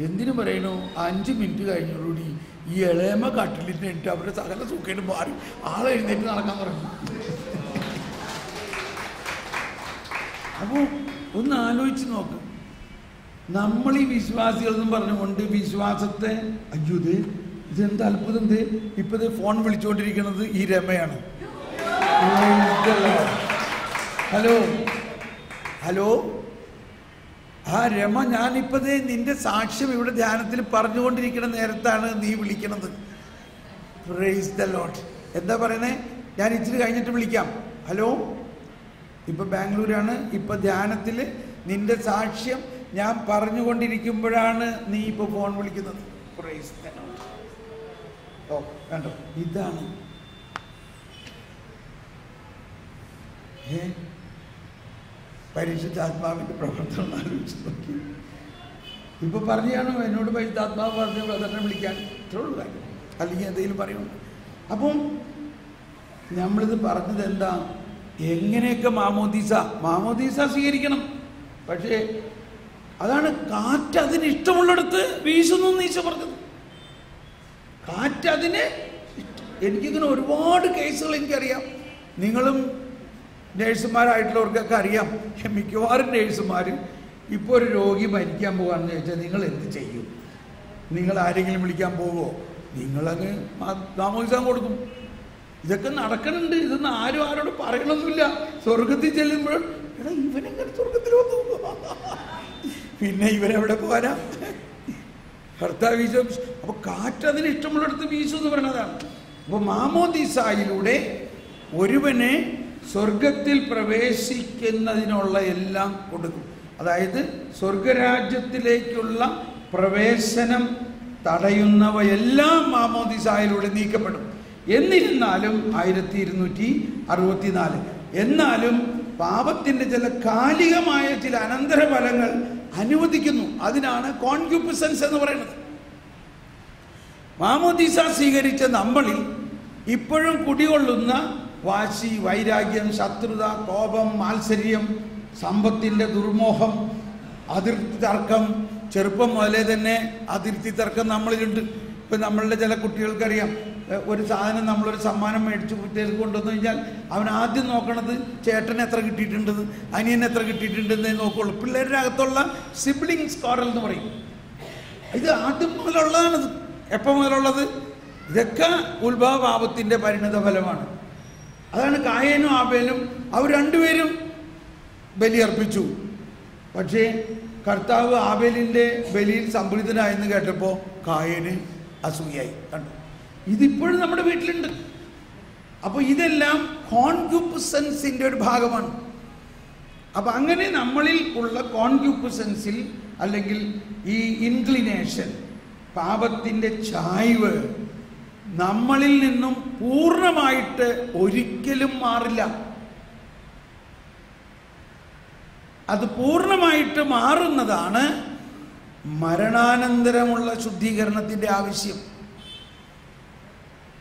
എന്തിനു പറയണു, 5 മിനിറ്റ് കഴിഞ്ഞോടുകൂടി ഈ ഇളയമ്മ കട്ടിലിട്ട് അവരുടെ സകല സൂക്കേട് മാറി ആളെ എഴുന്നേറ്റ് നടക്കാൻ പറഞ്ഞു. അപ്പോൾ ഒന്ന് ആലോചിച്ച് നോക്ക്, നമ്മൾ ഈ വിശ്വാസികളെന്നും പറഞ്ഞുകൊണ്ട് വിശ്വാസത്തെ അയ്യോ ഇതെന്ത് അത്ഭുതം, ഇപ്പത് ഫോൺ വിളിച്ചുകൊണ്ടിരിക്കുന്നത് ഈ രമയാണ്. ഹലോ ഹലോ ആ രമ, ഞാനിപ്പതേ നിന്റെ സാക്ഷ്യം ഇവിടെ ധ്യാനത്തിൽ പറഞ്ഞുകൊണ്ടിരിക്കുന്ന നേരത്താണ് നീ വിളിക്കണത്. Price the Lord. എന്താ പറയണേ, ഞാൻ ഇച്ചിരി കഴിഞ്ഞിട്ട് വിളിക്കാം. ഹലോ, ഇപ്പം ബാംഗ്ലൂരാണ്, ഇപ്പം ധ്യാനത്തിൽ നിന്റെ സാക്ഷ്യം ഞാൻ പറഞ്ഞുകൊണ്ടിരിക്കുമ്പോഴാണ് നീ ഇപ്പോൾ ഫോൺ വിളിക്കുന്നത്. Price the Lord. ഓ കണ്ടോ, ഇതാണ് പരിശുദ്ധാത്മാവിൻ്റെ പ്രവർത്തനം. ആലോചിച്ച് നോക്കി. ഇപ്പൊ പറഞ്ഞാണ് എന്നോട് പരിശുദ്ധാത്മാവ് പറഞ്ഞ ബ്രദറിനെ വിളിക്കാൻ, ഇത്രയുള്ള കാര്യം, അല്ലെങ്കിൽ എന്തെങ്കിലും പറയുന്നുണ്ട്. അപ്പം നമ്മളിത് പറഞ്ഞത് എന്താ, എങ്ങനെയൊക്കെ മാമോദീസ സ്വീകരിക്കണം. പക്ഷേ അതാണ് കാറ്റ് അതിന് ഇഷ്ടമുള്ളിടത്ത് വീശുന്നു ഈശോ പറഞ്ഞത്. കാറ്റ് അതിന് എനിക്കിങ്ങനെ ഒരുപാട് കേസുകൾ എനിക്കറിയാം. നിങ്ങളും നേഴ്സുമാരായിട്ടുള്ളവർക്കൊക്കെ അറിയാം. മിക്കവാറും നേഴ്സുമാർ ഇപ്പോൾ ഒരു രോഗി മരിക്കാൻ പോകാമെന്ന് ചോദിച്ചാൽ നിങ്ങൾ എന്ത് ചെയ്യും? നിങ്ങൾ ആരെങ്കിലും വിളിക്കാൻ പോവുമോ? നിങ്ങളങ്ങ് മാമോദിസ കൊടുക്കും. ഇതൊക്കെ നടക്കണുണ്ട്. ഇതൊന്നും ആരും ആരോട് പറയണമെന്നില്ല. സ്വർഗത്തിൽ ചെല്ലുമ്പോൾ എടാ ഇവനെങ്ങനെ സ്വർഗത്തിൽ വന്നു, പിന്നെ ഇവനെവിടെ പോരാ? കർത്താവ് വീശോ. അപ്പോൾ കാറ്റ് അതിന് ഇഷ്ടമുള്ളിടത്ത് വീശു എന്ന് പറയുന്നതാണ്. അപ്പോൾ മാമോദിസായിലൂടെ ഒരുവനെ സ്വർഗത്തിൽ പ്രവേശിക്കുന്നതിനുള്ള എല്ലാം കൊടുക്കും. അതായത് സ്വർഗരാജ്യത്തിലേക്കുള്ള പ്രവേശനം തടയുന്നവയെല്ലാം മാമോദിസായിലൂടെ നീക്കപ്പെടും. എന്നിരുന്നാലും 1264 എന്നാലും പാപത്തിൻ്റെ ചില കാലികമായ ചില അനന്തരഫലങ്ങൾ അനുവദിക്കുന്നു. അതിനാണ് കോൺക്യുപ്പിസൻസ് എന്ന് പറയുന്നത്. മാമോദിസ സ്വീകരിച്ച നമ്മളിൽ ഇപ്പോഴും കുടികൊള്ളുന്ന വാശി, വൈരാഗ്യം, ശത്രുത, കോപം, മാത്സര്യം, സമ്പത്തിൻ്റെ ദുർമോഹം, അതിർത്തി തർക്കം, ചെറുപ്പം മുതലേ തന്നെ അതിർത്തി തർക്കം നമ്മളിലുണ്ട്. ഇപ്പം നമ്മളുടെ ചില കുട്ടികൾക്കറിയാം, ഒരു സാധനം നമ്മളൊരു സമ്മാനം മേടിച്ച് കുട്ടികൾക്ക് കൊണ്ടുവന്നു കഴിഞ്ഞാൽ അവൻ ആദ്യം നോക്കണത് ചേട്ടന് എത്ര കിട്ടിയിട്ടുണ്ടെന്ന്, അനിയന് എത്ര കിട്ടിയിട്ടുണ്ടെന്നേ നോക്കുള്ളൂ. പിള്ളേരുടെ അകത്തുള്ള സിബ്ലിംഗ് സ്കോറൽ എന്ന് പറയും. ഇത് ആദ്യം മുതലുള്ളതാണിത്. എപ്പോൾ മുതലുള്ളത്? ഇതൊക്കെ ഉത്ഭവപാപത്തിൻ്റെ പരിണിത ഫലമാണ്. അതാണ് കായേനും ആബേലും അവർ രണ്ടുപേരും ബലിയർപ്പിച്ചു. പക്ഷേ കർത്താവ് ആബേലിൻ്റെ ബലിയിൽ സംപ്രീതനായെന്ന് കേട്ടപ്പോൾ കായേന് അസൂയായി. കണ്ടു, ഇതിപ്പോഴും നമ്മുടെ വീട്ടിലുണ്ട്. അപ്പോൾ ഇതെല്ലാം കോൺക്യൂപ്പിസൻസിൻ്റെ ഒരു ഭാഗമാണ്. അപ്പം അങ്ങനെ നമ്മളിൽ ഉള്ള കോൺക്യൂപ്പിസൻസിൽ അല്ലെങ്കിൽ ഈ ഇൻക്ലിനേഷൻ, പാപത്തിൻ്റെ ചായ്വ് നമ്മളിൽ നിന്നും പൂർണ്ണമായിട്ട് ഒരിക്കലും മാറില്ല. അത് പൂർണ്ണമായിട്ട് മാറുന്നതാണ് മരണാനന്തരമുള്ള ശുദ്ധീകരണത്തിൻ്റെ ആവശ്യം.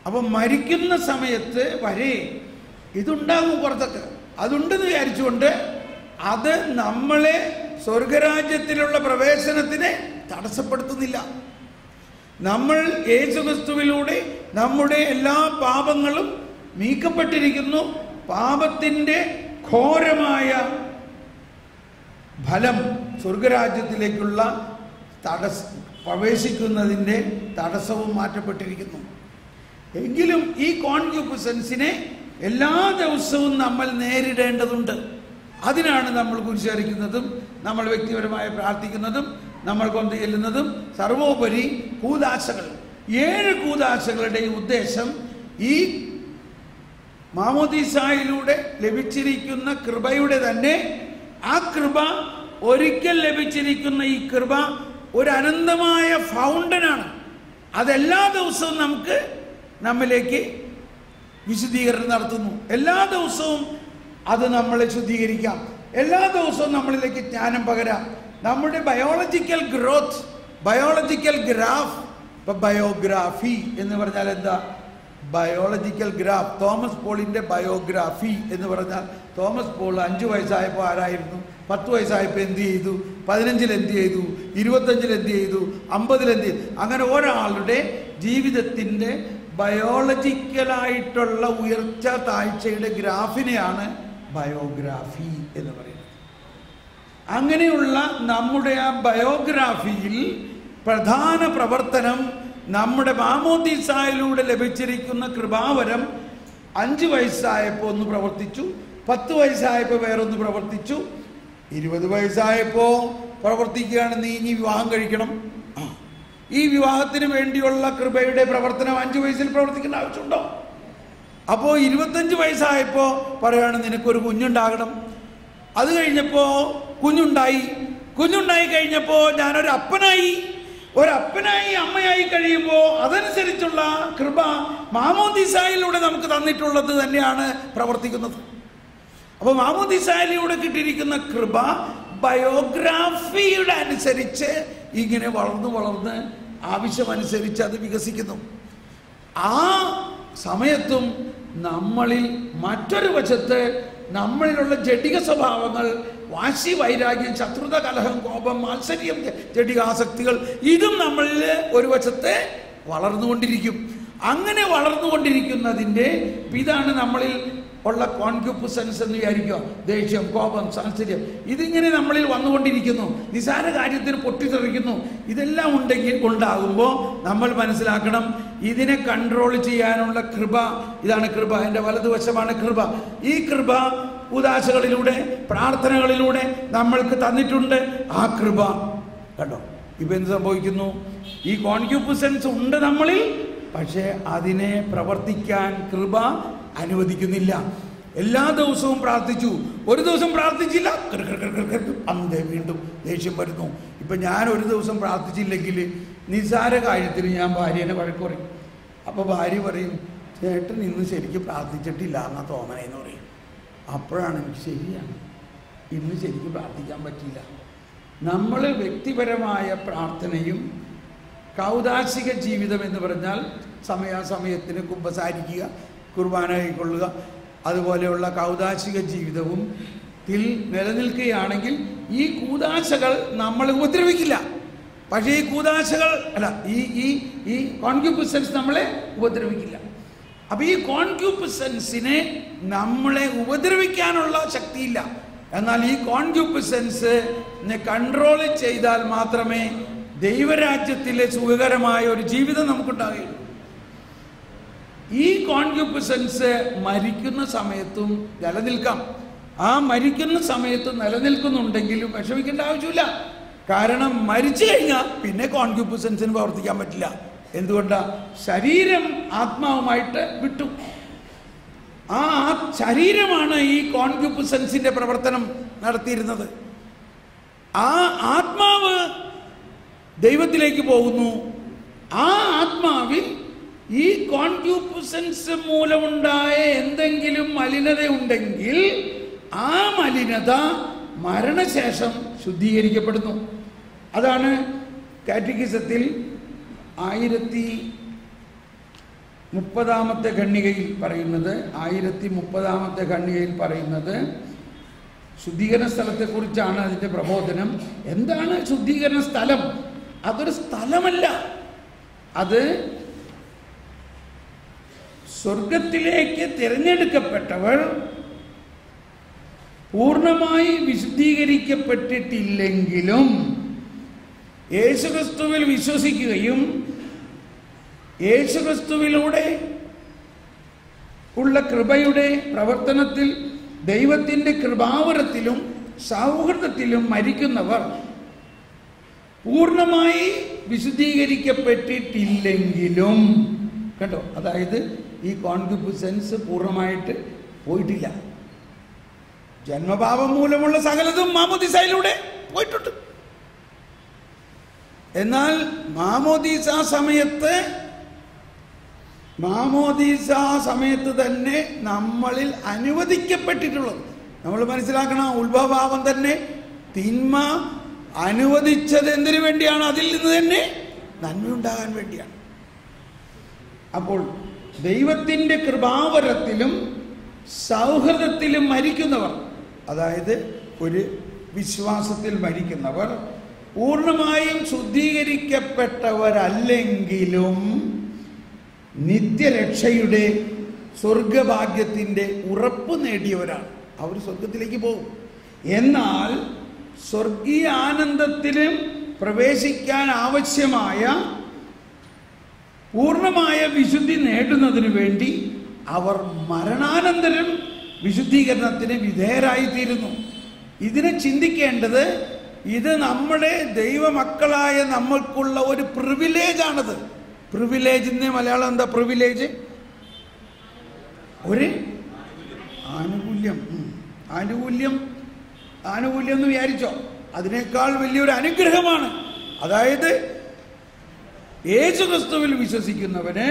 അപ്പം മരിക്കുന്ന സമയത്ത് വരെ ഇതുണ്ടാകും പുറത്തൊക്കെ. അതുണ്ടെന്ന് വിചാരിച്ചുകൊണ്ട് അത് നമ്മളെ സ്വർഗരാജ്യത്തിലുള്ള പ്രവേശനത്തിനെ തടസ്സപ്പെടുത്തുന്നില്ല. നമ്മൾ യേശുക്രിസ്തുവിലൂടെ നമ്മുടെ എല്ലാ പാപങ്ങളും നീക്കപ്പെട്ടിരിക്കുന്നു. പാപത്തിൻ്റെ ഘോരമായ ഫലം സ്വർഗരാജ്യത്തിലേക്കുള്ള പ്രവേശിക്കുന്നതിൻ്റെ തടസ്സവും മാറ്റപ്പെട്ടിരിക്കുന്നു. എങ്കിലും ഈ കോൺക്യൂപ്പിസൻസിനെ എല്ലാ ദിവസവും നമ്മൾ നേരിടേണ്ടതുണ്ട്. അതിനാണ് നമ്മൾ കുരിശിക്കുന്നതും നമ്മൾ വ്യക്തിപരമായി പ്രാർത്ഥിക്കുന്നതും നമ്മൾ കൊണ്ടു ചെല്ലുന്നതും. സർവോപരി കൂദാശകൾ, 7 കൂദാശകളുടെയും ഉദ്ദേശം ഈ മാമോദീസായിലൂടെ ലഭിച്ചിരിക്കുന്ന കൃപയുടെ തന്നെ ആ കൃപ, ഒരിക്കൽ ലഭിച്ചിരിക്കുന്ന ഈ കൃപ ഒരു അനന്തമായ ഫൗണ്ടനാണ്. അതെല്ലാ ദിവസവും നമുക്ക് നമ്മിലേക്ക് വിശുദ്ധീകരണം നടത്തുന്നു. എല്ലാ ദിവസവും അത് നമ്മളെ ശുദ്ധീകരിക്കാം. എല്ലാ ദിവസവും നമ്മളിലേക്ക് ജ്ഞാനം പകരാം. നമ്മുടെ ബയോളജിക്കൽ ഗ്രോത്ത്, ബയോളജിക്കൽ ഗ്രാഫ്, ഇപ്പം ബയോഗ്രാഫി എന്ന് പറഞ്ഞാൽ എന്താ? Biological graph. തോമസ് പോളിൻ്റെ ബയോഗ്രാഫി എന്ന് പറഞ്ഞാൽ തോമസ് പോൾ 5 വയസ്സായപ്പോൾ ആരായിരുന്നു, 10 വയസ്സായപ്പോൾ എന്ത് ചെയ്തു, 15-ൽ എന്ത് ചെയ്തു, 25-ൽ എന്ത് ചെയ്തു, 50-ൽ എന്ത് ചെയ്തു, അങ്ങനെ ഒരാളുടെ ജീവിതത്തിൻ്റെ ബയോളജിക്കലായിട്ടുള്ള ഉയർച്ച താഴ്ചയുടെ ഗ്രാഫിനെയാണ് ബയോഗ്രാഫി എന്ന് പറയുന്നത്. അങ്ങനെയുള്ള നമ്മുടെ ആ ബയോഗ്രാഫിയിൽ പ്രധാന പ്രവർത്തനം നമ്മുടെ മാമോദീസായിലൂടെ ലഭിച്ചിരിക്കുന്ന കൃപാവരം 5 വയസ്സായപ്പോൾ ഒന്ന് പ്രവർത്തിച്ചു, 10 വയസ്സായപ്പോൾ വേറൊന്ന് പ്രവർത്തിച്ചു, 20 വയസ്സായപ്പോൾ പ്രവർത്തിക്കുകയാണ്, നീ ഇനി വിവാഹം കഴിക്കണം. ഈ വിവാഹത്തിന് വേണ്ടിയുള്ള കൃപയുടെ പ്രവർത്തനം 5 വയസ്സിൽ പ്രവർത്തിക്കേണ്ട ആവശ്യമുണ്ടോ? അപ്പോൾ 25 വയസ്സായപ്പോൾ പറയുകയാണ് നിനക്കൊരു കുഞ്ഞുണ്ടാകണം. അത് കഴിഞ്ഞപ്പോൾ കുഞ്ഞുണ്ടായി കഴിഞ്ഞപ്പോൾ ഒരപ്പനായി അമ്മയായി കഴിയുമ്പോൾ അതനുസരിച്ചുള്ള കൃപ മാമോദീസായിലൂടെ നമുക്ക് തന്നിട്ടുള്ളത് തന്നെയാണ് പ്രവർത്തിക്കുന്നത്. അപ്പോൾ മാമോദീസായിലൂടെ കിട്ടിയിരിക്കുന്ന കൃപ ബയോഗ്രാഫിയുടെ അനുസരിച്ച് ഇങ്ങനെ വളർന്ന് ആവശ്യമനുസരിച്ച് അത് വികസിക്കുന്നു. ആ സമയത്തും നമ്മളിൽ മറ്റൊരു വശത്ത് നമ്മളിലുള്ള ജഡിക സ്വഭാവങ്ങൾ, വാശി, വൈരാഗ്യം, ശത്രുത, കലഹം, കോപം, മാത്സര്യം, ജഡികാസക്തികൾ, ഇതും നമ്മളിൽ ഒരു വശത്തെ വളർന്നുകൊണ്ടിരിക്കും. അങ്ങനെ വളർന്നുകൊണ്ടിരിക്കുന്നതിൻ്റെ ഇതാണ് നമ്മളിൽ ഉള്ള കോൺക്യൂപ്പിസൻസ് എന്ന് വിചാരിക്കുക. ദേഷ്യം, കോപം, സാഹചര്യം, ഇതിങ്ങനെ നമ്മളിൽ വന്നുകൊണ്ടിരിക്കുന്നു. നിസാര കാര്യത്തിന് പൊട്ടിത്തെറിക്കുന്നു. ഇതെല്ലാം ഉണ്ടാകുമ്പോൾ നമ്മൾ മനസ്സിലാക്കണം, ഇതിനെ കൺട്രോൾ ചെയ്യാനുള്ള കൃപ, ഇതാണ് കൃപ. എൻ്റെ വലതുവശമാണ് കൃപ. ഈ കൃപ ഉദാശകളിലൂടെ, പ്രാർത്ഥനകളിലൂടെ നമ്മൾക്ക് തന്നിട്ടുണ്ട്. ആ കൃപ കണ്ടോ, ഇപ്പം എന്ത് സംഭവിക്കുന്നു? ഈ കോൺക്യൂപ്പിസൻസ് ഉണ്ട് നമ്മളിൽ, പക്ഷേ അതിനെ പ്രവർത്തിക്കാൻ കൃപ അനുവദിക്കുന്നില്ല. എല്ലാ ദിവസവും പ്രാർത്ഥിച്ചു, ഒരു ദിവസം പ്രാർത്ഥിച്ചില്ല, അന്തേ വീണ്ടും ദേഷ്യം വരുന്നു. ഇപ്പം ഞാൻ ഒരു ദിവസം പ്രാർത്ഥിച്ചില്ലെങ്കിൽ നിസാര കാര്യത്തിന് ഞാൻ ഭാര്യേനെ വഴക്ക് പറയും. അപ്പോൾ ഭാര്യ പറയും, ചേട്ടൻ ഇന്ന് ശരിക്കും പ്രാർത്ഥിച്ചിട്ടില്ല എന്നാ തോന്നണേന്ന് പറയും. അപ്പോഴാണ് എനിക്ക് ശരിയാണ്, ഇന്ന് ശരിക്കും പ്രാർത്ഥിക്കാൻ പറ്റിയില്ല. നമ്മൾ വ്യക്തിപരമായ പ്രാർത്ഥനയും കൗദാശിക ജീവിതം എന്ന് പറഞ്ഞാൽ സമയാസമയത്തിന് കുമ്പസാരിക്കുക, കുർബാന കൈക്കൊള്ളുക, അതുപോലെയുള്ള കൗദാശിക ജീവിതവും നിലനിൽക്കുകയാണെങ്കിൽ ഈ കൂദാശകൾ നമ്മളെ ഉപദ്രവിക്കില്ല. പക്ഷേ ഈ കൂദാശകൾ ഈ കോൺക്യൂപ്പിസൻസ് നമ്മളെ ഉപദ്രവിക്കില്ല. അപ്പോൾ ഈ കോൺക്യൂപ്പിസൻസിനെ നമ്മളെ ഉപദ്രവിക്കാനുള്ള ശക്തിയില്ല. എന്നാൽ ഈ കോൺക്യൂപ്പിസൻസിനെ കൺട്രോൾ ചെയ്താൽ മാത്രമേ ദൈവരാജ്യത്തിലെ സുഖകരമായ ഒരു ജീവിതം നമുക്കുണ്ടാകുകയുള്ളൂ. ഈ കോൺക്യൂപ്പിസൻസ് മരിക്കുന്ന സമയത്തും നിലനിൽക്കാം. ആ മരിക്കുന്ന സമയത്ത് നിലനിൽക്കുന്നുണ്ടെങ്കിലും വിഷമിക്കേണ്ട ആവശ്യമില്ല. കാരണം മരിച്ചു കഴിഞ്ഞാൽ പിന്നെ കോൺക്യൂപ്പിസൻസിന് പ്രവർത്തിക്കാൻ പറ്റില്ല. എന്തുകൊണ്ടാ? ശരീരം ആത്മാവുമായിട്ട് വിട്ടു. ആ ശരീരമാണ് ഈ കോൺക്യുപിസൻസിന്റെ പ്രവർത്തനം നടത്തിയിരുന്നത്. ആ ആത്മാവ് ദൈവത്തിലേക്ക് പോകുന്നു. ആ ആത്മാവിൽ ഈ കോൺക്യുപിസൻസ് മൂലമുണ്ടായ എന്തെങ്കിലും മലിനത ഉണ്ടെങ്കിൽ ആ മലിനത മരണശേഷം ശുദ്ധീകരിക്കപ്പെടുന്നു. അതാണ് കാറ്റഗിസത്തിൽ 1030 ഖണ്ഡികയിൽ പറയുന്നത്. 1030 ഖണ്ഡികയിൽ പറയുന്നത് ശുദ്ധീകരണ സ്ഥലത്തെക്കുറിച്ചാണ് അതിൻ്റെ പ്രബോധനം. എന്താണ് ശുദ്ധീകരണ സ്ഥലം? അതൊരു സ്ഥലമല്ല, അത് സ്വർഗത്തിലേക്ക് തിരഞ്ഞെടുക്കപ്പെട്ടവർ പൂർണ്ണമായി വിശുദ്ധീകരിക്കപ്പെട്ടിട്ടില്ലെങ്കിലും യേശുക്രിസ്തുവിൽ വിശ്വസിക്കുകയും യേശുക്രിസ്തുവിലൂടെ ഉള്ള കൃപയുടെ പ്രവർത്തനത്തിൽ ദൈവത്തിൻ്റെ കൃപാവരത്തിലും സൗഹൃദത്തിലും മരിക്കുന്നവർ പൂർണ്ണമായി വിശുദ്ധീകരിക്കപ്പെട്ടിട്ടില്ലെങ്കിലും, കേട്ടോ, അതായത് ഈ കോൺക്യുപിസൻസ് പൂർണ്ണമായിട്ട് പോയിട്ടില്ല. ജന്മപാപം മൂലമുള്ള സകലതും മാമോദീസയിലൂടെ പോയിട്ടുണ്ട്. എന്നാൽ മാമോദീസ സമയത്ത് തന്നെ നമ്മളിൽ അനുവദിക്കപ്പെട്ടിട്ടുള്ളത് നമ്മൾ മനസ്സിലാക്കണം. ഉത്ഭവഭാവം തന്നെ തിന്മ അനുവദിച്ചത് എന്തിനു വേണ്ടിയാണ്? അതിൽ നിന്ന് തന്നെ നന്മയുണ്ടാകാൻ വേണ്ടിയാണ്. അപ്പോൾ ദൈവത്തിൻ്റെ കൃപാവരത്തിലും സൗഹൃദത്തിലും മരിക്കുന്നവർ, അതായത് ഒരു വിശ്വാസത്തിൽ മരിക്കുന്നവർ പൂർണ്ണമായും ശുദ്ധീകരിക്കപ്പെട്ടവരല്ലെങ്കിലും നിത്യരക്ഷയുടെ സ്വർഗഭാഗ്യത്തിൻ്റെ ഉറപ്പ് നേടിയവരാണ്. അവർ സ്വർഗത്തിലേക്ക് പോകും. എന്നാൽ സ്വർഗീയ ആനന്ദത്തിലും പ്രവേശിക്കാൻ ആവശ്യമായ പൂർണ്ണമായ വിശുദ്ധി നേടുന്നതിന് വേണ്ടി അവർ മരണാനന്തരം വിശുദ്ധീകരണത്തിന് വിധേയരായിത്തീരുന്നു. ഇതിനെ ചിന്തിക്കേണ്ടത്, ഇത് നമ്മുടെ ദൈവമക്കളായ നമ്മൾക്കുള്ള ഒരു പ്രിവിലേജാണത്. പ്രിവിലേജിന് മലയാളം എന്താ? പ്രിവിലേജ് ഒരു ആനുകൂല്യം. ആനുകൂല്യം എന്ന് വിചാരിച്ചോ? അതിനേക്കാൾ വലിയൊരു അനുഗ്രഹമാണ്. അതായത് യേശുക്രിസ്തുവിൽ വിശ്വസിക്കുന്നവന്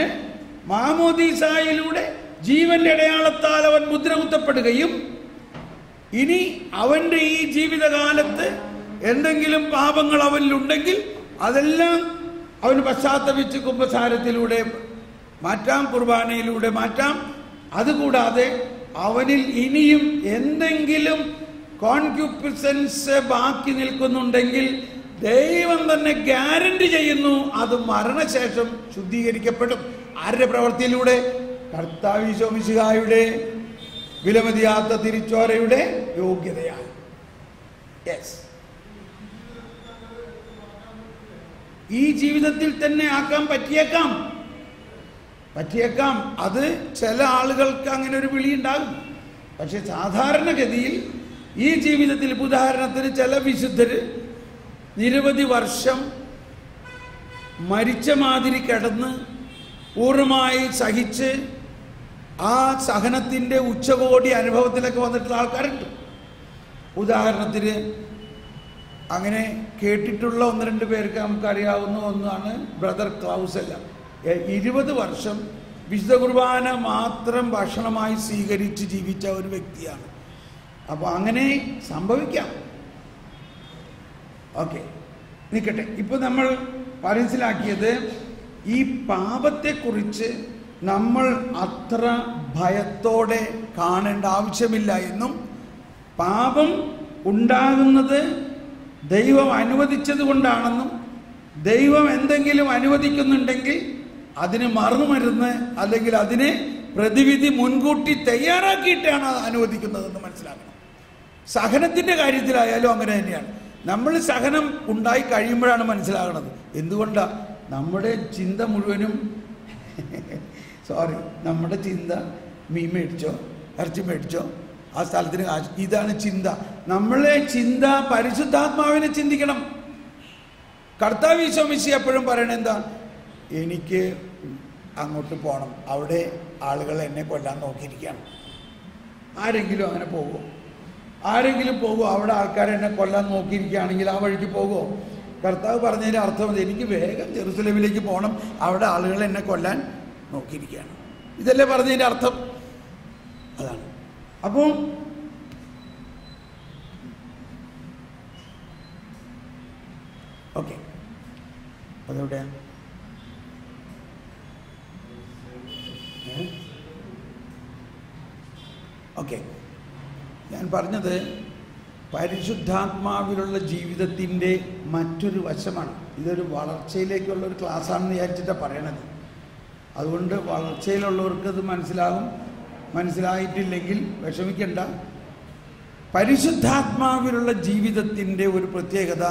മാമോദീസായിലൂടെ ജീവന്റെ അടയാളത്താൽ അവൻ മുദ്ര കുത്തപ്പെടുകയും ഇനി അവന്റെ ഈ ജീവിതകാലത്ത് എന്തെങ്കിലും പാപങ്ങൾ അവനിലുണ്ടെങ്കിൽ അതെല്ലാം അവന് പശ്ചാത്തപിച്ച് കുമ്പസാരത്തിലൂടെ മാറ്റാം, കുർബാനയിലൂടെ മാറ്റാം. അതുകൂടാതെ അവനിൽ ഇനിയും എന്തെങ്കിലും കോൺക്യുപിസൻസ് ബാക്കി നിൽക്കുന്നുണ്ടെങ്കിൽ ദൈവം തന്നെ ഗ്യാരണ്ടി ചെയ്യുന്നു അത് മരണശേഷം ശുദ്ധീകരിക്കപ്പെടും. ആരുടെ പ്രവൃത്തിയിലൂടെ? കർത്താവ് ഈശോ മിശിഹായുടെ വിലമതിയാത്ത തിരിച്ചോരയുടെ യോഗ്യതയാണ്. യെസ്, ഈ ജീവിതത്തിൽ തന്നെ ആക്കാൻ പറ്റിയേക്കാം. അത് ചില ആളുകൾക്ക് അങ്ങനെ ഒരു വിളി ഉണ്ടാകും. പക്ഷെ സാധാരണഗതിയിൽ ഈ ജീവിതത്തിൽ, ഉദാഹരണത്തിന് ചില വിശുദ്ധര് നിരവധി വർഷം മരിച്ച മാതിരി കിടന്ന് പൂർണ്ണമായി സഹിച്ച് ആ സഹനത്തിൻ്റെ ഉച്ചകോടി അനുഭവത്തിലൊക്കെ വന്നിട്ടുള്ള ആൾക്കാരുണ്ട്. ഉദാഹരണത്തിന് അങ്ങനെ കേട്ടിട്ടുള്ള 1-2 പേർക്ക് നമുക്കറിയാവുന്ന ഒന്നാണ് ബ്രദർ ക്ലൗസല്ല. 20 വർഷം വിശുദ്ധ കുർബാന മാത്രം ഭക്ഷണമായി സ്വീകരിച്ച് ജീവിച്ച ഒരു വ്യക്തിയാണ്. അപ്പോൾ അങ്ങനെ സംഭവിക്കാം. ഓക്കെ, നിൽക്കട്ടെ. ഇപ്പോൾ നമ്മൾ മനസ്സിലാക്കിയത് ഈ പാപത്തെക്കുറിച്ച് നമ്മൾ അത്ര ഭയത്തോടെ കാണേണ്ട ആവശ്യമില്ല എന്നും പാപം ഉണ്ടാകുന്നത് ദൈവം അനുവദിച്ചത് കൊണ്ടാണെന്നും ദൈവം എന്തെങ്കിലും അനുവദിക്കുന്നുണ്ടെങ്കിൽ അതിന് മറുമരുന്ന് അല്ലെങ്കിൽ അതിന് പ്രതിവിധി മുൻകൂട്ടി തയ്യാറാക്കിയിട്ടാണ് അത് അനുവദിക്കുന്നതെന്ന് മനസ്സിലാക്കണം. സഹനത്തിൻ്റെ കാര്യത്തിലായാലും അങ്ങനെ തന്നെയാണ്. നമ്മൾ സഹനം ഉണ്ടായി കഴിയുമ്പോഴാണ് മനസ്സിലാകുന്നത് എന്തുകൊണ്ടാണ് നമ്മുടെ ചിന്ത മുഴുവനും നമ്മുടെ ചിന്ത മീൻ മേടിച്ചോ, ഇറച്ചി മേടിച്ചോ, ആ സ്ഥലത്തിന് കാശ്, ഇതാണ് ചിന്ത. നമ്മളെ ചിന്ത പരിശുദ്ധാത്മാവിനെ ചിന്തിക്കണം. കർത്താവ് ഈശോ മിശിഹ എപ്പോഴും പറയണത് എന്താ? എനിക്ക് അങ്ങോട്ട് പോകണം, അവിടെ ആളുകൾ എന്നെ കൊല്ലാൻ നോക്കിയിരിക്കുകയാണ്. ആരെങ്കിലും അങ്ങനെ പോകുമോ? ആരെങ്കിലും പോകുമോ? അവിടെ ആൾക്കാർ എന്നെ കൊല്ലാൻ നോക്കിയിരിക്കുകയാണെങ്കിൽ ആ വഴിക്ക് പോകുമോ? കർത്താവ് പറഞ്ഞതിൻ്റെ അർത്ഥം എനിക്ക് വേഗം ജെറുസലേമിലേക്ക് പോകണം, അവിടെ ആളുകൾ എന്നെ കൊല്ലാൻ നോക്കിയിരിക്കുകയാണ്. ഇതല്ലേ പറഞ്ഞതിൻ്റെ അർത്ഥം? അതാണ്. അപ്പോൾ ഓക്കെ, അതെവിടെയാണ്? ഓക്കെ, ഞാൻ പറഞ്ഞത് പരിശുദ്ധാത്മാവിലുള്ള ജീവിതത്തിൻ്റെ മറ്റൊരു വശമാണ്. ഇതൊരു വളർച്ചയിലേക്കുള്ള ഒരു ക്ലാസ്സാണെന്ന് വിചാരിച്ചിട്ടാണ് പറയണത്. അതുകൊണ്ട് വളർച്ചയിലുള്ളവർക്ക് അത് മനസ്സിലാകും, മനസ്സിലായിട്ടില്ലെങ്കിൽ വിഷമിക്കണ്ട. പരിശുദ്ധാത്മാവിലുള്ള ജീവിതത്തിൻ്റെ ഒരു പ്രത്യേകത,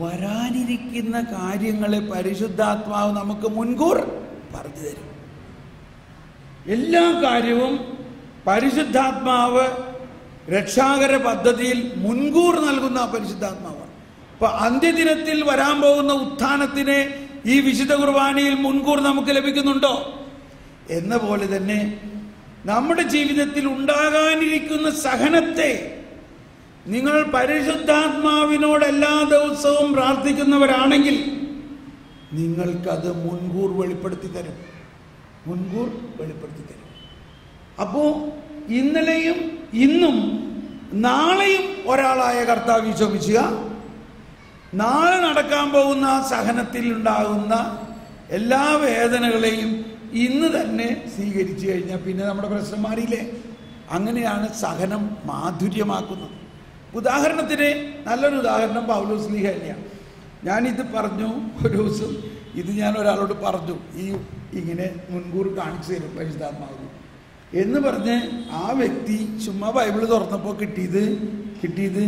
വരാനിരിക്കുന്ന കാര്യങ്ങളെ പരിശുദ്ധാത്മാവ് നമുക്ക് മുൻകൂർ പറഞ്ഞു തരും. എല്ലാ കാര്യവും പരിശുദ്ധാത്മാവ് രക്ഷാകര പദ്ധതിയിൽ മുൻകൂർ നൽകുന്ന പരിശുദ്ധാത്മാവാണ്. അപ്പൊ അന്ത്യദിനത്തിൽ വരാൻ പോകുന്ന ഉത്ഥാനത്തിനെ ഈ വിശുദ്ധ കുർബാനയിൽ മുൻകൂർ നമുക്ക് ലഭിക്കുന്നുണ്ടോ? എന്ന പോലെ തന്നെ നമ്മുടെ ജീവിതത്തിൽ ഉണ്ടാകാനിരിക്കുന്ന സഹനത്തെ നിങ്ങൾ പരിശുദ്ധാത്മാവിനോട് എല്ലാ ദിവസവും പ്രാർത്ഥിക്കുന്നവരാണെങ്കിൽ നിങ്ങൾക്കത് മുൻകൂർ വെളിപ്പെടുത്തി തരും, മുൻകൂർ വെളിപ്പെടുത്തി തരും. അപ്പോൾ ഇന്നലെയും ഇന്നും നാളെയും ഒരാളായ കർത്താവ് ഈശോ മിശിഹ നാളെ നടക്കാൻ പോകുന്ന സഹനത്തിൽ ഉണ്ടാകുന്ന എല്ലാ വേദനകളെയും ഇന്ന് തന്നെ സ്വീകരിച്ചു കഴിഞ്ഞാൽ പിന്നെ നമ്മുടെ പ്രശ്നം മാറിയില്ലേ? അങ്ങനെയാണ് സഹനം മാധുര്യമാക്കുന്നത്. ഉദാഹരണത്തിന് നല്ലൊരു ഉദാഹരണം പൗലോസ് ശ്ലീഹ തന്നെയാണ്. ഞാനിത് പറഞ്ഞു ഒരു ദിവസം, ഇത് ഞാൻ ഒരാളോട് പറഞ്ഞു, ഇങ്ങനെ മുൻകൂർ കാണിച്ചു തരും പരിശുദ്ധാത്മാവ് എന്ന് പറഞ്ഞ് ആ വ്യക്തി ചുമ്മാ ബൈബിള് തുറന്നപ്പോൾ കിട്ടിയത്